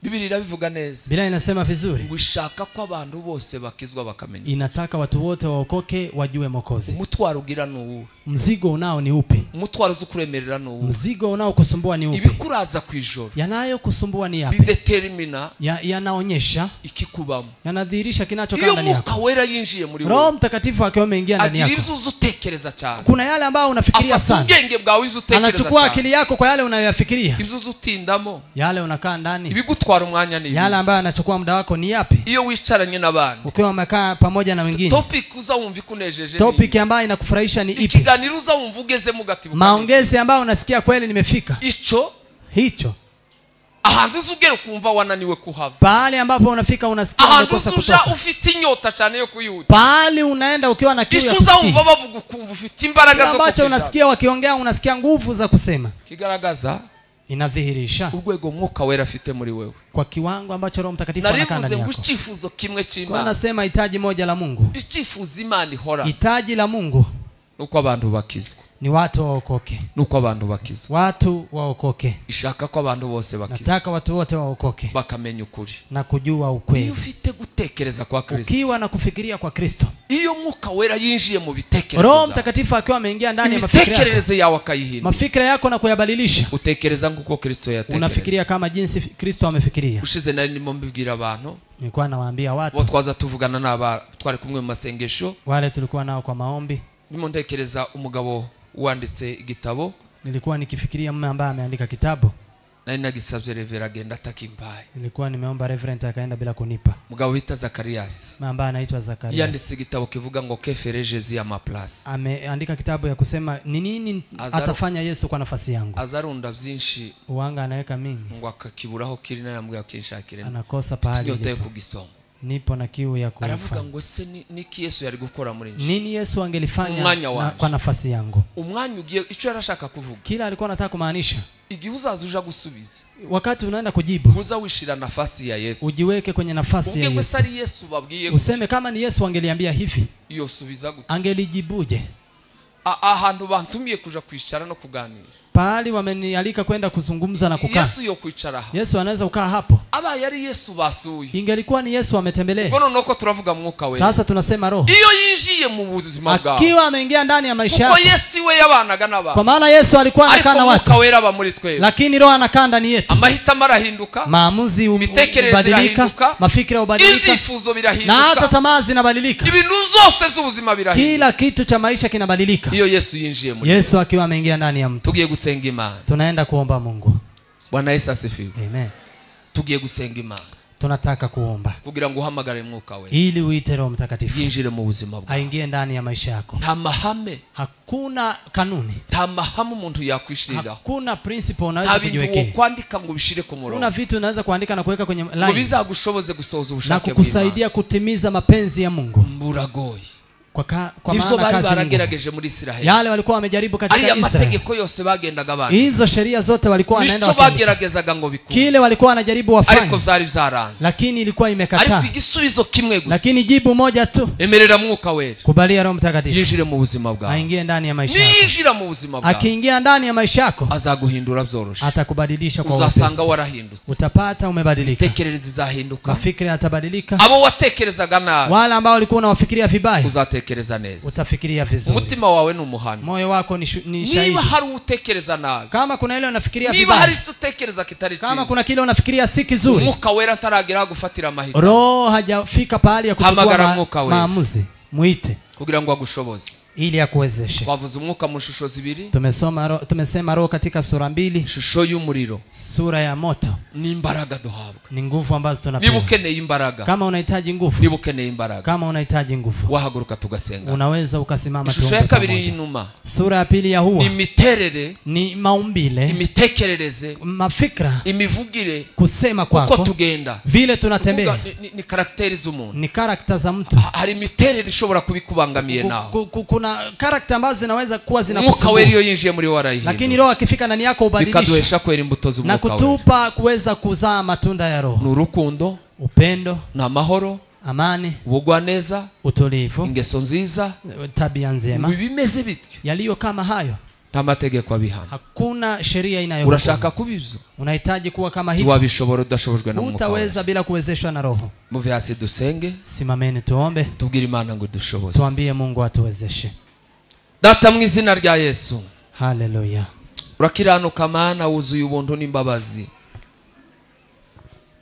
Biblia irabivuga neza. Biblia inasema vizuri. Wishaka ko abantu bose bakizwa bakamenya. Inataka watu wote waokoke wajue Mwokozi. Umutwaro ugira nuwu. Mzigo unao ni upi? Umutwaro uzukuremerera nuwu. Mzigo unao kusumbua ni upi? Ibikuraza kwijoro. Yanayo kusumbua ni yapi? Bidetermina. Yanaonyesha ikikubamo. Yanadhihirisha kinachokaa ndani yako. Mwuka Wera yinjiye muri wewe. Roho Mtakatifu akiwa ameingia ndani yako. Agira ibyo utekereza cyane. Kuna yale ambayo unafikiria sana. Afungenge bwawe uzutekereza. Anachukua akili yako kwa yale unayoyafikiria. Ibyo uzutindamo. Yale unakaa ndani. Ibigutwara umwanya ni yale ambayo anachukua muda wako ni yapi? Iyo wicaranye n'abandi. Ukiwa umekaa pamoja na wengine. Topic uzawumva ikunejeje. Topic ambayo inakufurahisha ni ipi? Ikiganiro uzawumva ugeze mu gatibuka. Maongezi ambayo unasikia kweli nimefika. Hicho. Ahantu uzugera kumva wananiwe kuhava. Pale ambapo unafika unasikia umekosa kutoka. Ahantu ufite inyota cyane yo kuyuta. Pale unaenda ukiwa na kiu ya kusikia. Uzawumva bavuga ukumva ufite imbaraga zo kuvuga. Ambacho unasikia wakiongea unasikia nguvu za kusema. Kigaragaza inadhihirisha urwego Mwuka Wera afite muri wewe. Kwa kiwango ambacho Roho Mtakatifu anakaa ndani yako. Ichifuzo kimwe cy'Imana. Anasema hitaji moja la Mungu. Ichifuzo Imana ihora. Hitaji la Mungu nuko abantu bakizwa. Ni watu waokoke. Nuko abantu bakizwa. Watu waokoke. Ishaka ko abantu bose bakizwa. Nataka watu wote waokoke. Bakamenya ukuri. Na kujua ukweli. Iyo ufite gutekereza kwa Kristo. Ukiwa na kufikiria kwa Kristo. Iyo Mwuka Wera yinjiye mu bitekerezo. Roho Mtakatifu akiwa ameingia ndani ya mafikira yako. Mitekerereze yawe akayihindura. Mafikira yako na kuyabadilisha. Utekereza nguko Kristo yatekereza. Unafikiria kama jinsi Kristo amefikiria. Ushize nari ndimo mbibwira abantu. Nilikuwa nawaambia watu. Twaza tuvugana n'aba twari kumwe mu masengesho. Wale tulikuwa nao kwa maombi. Ndimo ntekereza umugabo wanditse igitabo. Nilikuwa nikifikiria mume ambaye ameandika kitabu. Nari nagisabye Reverend agenda atakimbaye. Nilikuwa nimeomba Reverend akaenda bila kunipa. Mugabo bita Zakarias. Mume ambaye anaitwa Zakarias. Yanditse igitabo kivuga ngo kefere Jésus ya ma place. Ameandika kitabu ya kusema ni nini atafanya Yesu kwa nafasi yangu. Azarunda byinshi. Uwanga anaweka mingi. Ngo akakiburaho kiri narambwa kinshakire. Anakosa pahali. Yote kugisoma. Nipo na kiu ya kufa. Aravuga ngo se niki Yesu yari gukora muri nje. Nini Yesu angelifanya kwa nafasi yangu? Umwanya ugiye ico yarashaka kuvuga. Kila alikuwa anataka kumaanisha. Igihe uzazuja gusubiza. Wakati unaenda kujibu. Uza wishira nafasi ya Yesu. Ujiweke kwenye nafasi ya Yesu. Yesu babwiye. Useme kama ni Yesu angeliambia hivi. Iyo subiza gute. Angelijibuje? Ahantu bantumiye kuja kwicara no kuganira. Pahali wamenialika kwenda kuzungumza na kukaa. Yesu yo kwicara. Yesu anaweza kukaa hapo. Aba yari Yesu basuye. Ingelikuwa ni Yesu ametembelea. Ngono noko turavuga Mwuka Wera. Sasa tunasema Roho. Iyo yinjiye mu buzima bwawe. Akiwa ameingia ndani ya maisha yako. Kuko Yesu we yabanaga n'abantu. Kwa maana Yesu alikuwa anakaa na watu. Mwuka Wera aba muri twebwe. Lakini Roho anakaa ndani yetu. Amahitamo arahinduka. Maamuzi hubadilika. Mafikira hubadilika. Izifuzo birahinduka. Na hata tamaa zinabadilika. Ibintu zose by'ubuzima birahinduka. Kila kitu cha maisha kinabadilika. Iyo Yesu yinjiye muri. Yesu akiwa ameingia ndani ya mtu. Tugiye gusenga Imana. Tunaenda kuomba Mungu. Bwana Yesu asifiwe. Amen. Tugiye gusenga Imana. tunataka kuomba kugira ngo uhamagare mwuka we ili uite Roho Mtakatifu yinjire mu buzima bwawe, aingie ndani ya maisha yako. nta mahame, Hakuna kanuni, nta mahame umuntu yakwishirira, hakuna principle unaweza kujiwekea, kwandika ngo bishire ku murongo. Kuna vitu unaweza kuandika na kuweka kwenye line, bizagushoboze gusohoza ubushake bw'Imana, na kukusaidia kutimiza mapenzi ya Mungu. Mburagoye Kwa maana kazi baragerageje muri Israeli, yale walikuwa wamejaribu katika Israeli, amategeko yose bagendaga abantu, hizo sheria zote walikuwa wanaenda bageragezaga ngo bikuru, kile walikuwa wanajaribu wafanye, ariko zari zaranze, lakini ilikuwa imekataa. Ariko igisubizo kimwe gusa, lakini jibu moja tu, emerera mwuka wera, kubalia Roho Mtakatifu yinjire mu buzima bwawe, aingie ndani ya maisha yako. Yinjira mu buzima bwawe, akiingia ndani ya maisha yako azaguhindura byoroshe, atakubadilisha kwa wepesi, uzasanga warahindutse, utapata umebadilika, tekereza zizahinduka, mafikiri yatabadilika, abo watekerezaga nabi, wala ambao walikuwa unawafikiria vibaya uzatekereza neza, fikiria vizuri. Umutima wawe ni umuhamya, moyo wako ni shahidi. Niba hari utekereza nabi, kama kuna ile unafikiria vibaya, niba hari utekereza kitari cyiza, kama kuna kile unafikiria si kizuri, Mwuka wera taragira gufatira amahitamo, Roho hajafika pahali ya kuchukua maamuzi, muite kugira ngo agushoboze, ili akuwezeshe. Wavuze umwuka mu shusho zibiri, tumesema roho katika sura 2, shusho y'umuriro, sura ya moto, ni imbaraga duhabwa, ni nguvu ambazo tunapewa. Niba ukeneye imbaraga, kama unahitaji nguvu, niba ukeneye imbaraga, kama unahitaji nguvu, wahaguruka tugasenga, unaweza ukasimama tuombe. Shusho ya kabiri y'inuma, sura ya 2 ya huwa, ni miterere, ni maumbile, imitekerereze, mafikra, imivugire, kusema kwako, uko tugenda, vile tunatembea, ni karakteri z'umuntu, ni karakta za mtu. Hari miterere ishobora kubikubangamiye naho, kuna karakta ambazo zinaweza kuwa zinakusumbua, Mwuka wera yinjiye muri warahiye, lakini Roho akifika ndani yako ubadilisha, bikaduhesha kwera imbuto z'Umwuka na kutupa kuweza kuzaa matunda ya Roho, n'urukundo, upendo, na mahoro, amani, ubugwaneza, utulivu, ingeso nziza, tabia njema. Bimeze bityo, yaliyo kama hayo, nta mategeko abihana, hakuna sheria inayohukumu. Urashaka kubivyo, unahitaji kuwa kama hivyo, wabishobora udashobojwe na Mwuka, utaweza bila kuwezeshwa na Roho. Muve hasi dusenge, simameni tuombe, tubwire Imana ngo dushoboze, tuambie Mungu atuwezeshe. Data mu izina rya Yesu, haleluya, urakiranuka Mana, wuzuye ubuntu n'imbabazi,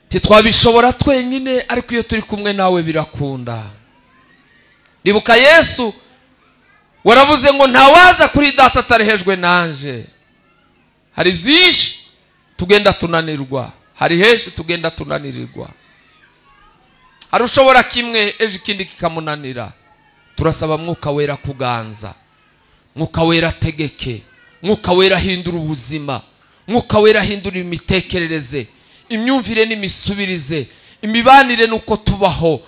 twabishobora twenyine, ariko iyo turi kumwe nawe birakunda. Ribuka Yesu, waravuze ngo ntawaza kuri data atarehejwe nanje. Hari byinshi tugenda tunanirwa, hari henshi tugenda tunanirirwa, hari ushobora kimwe ejo ikindi kikamunanira. Turasaba Mwuka wera kuganza, Mwuka wera tegeke, Mwuka wera hindura ubuzima, Mwuka wera hindura imitekerereze, imyumvire n'imisubirize, imibanire nuko tubaho.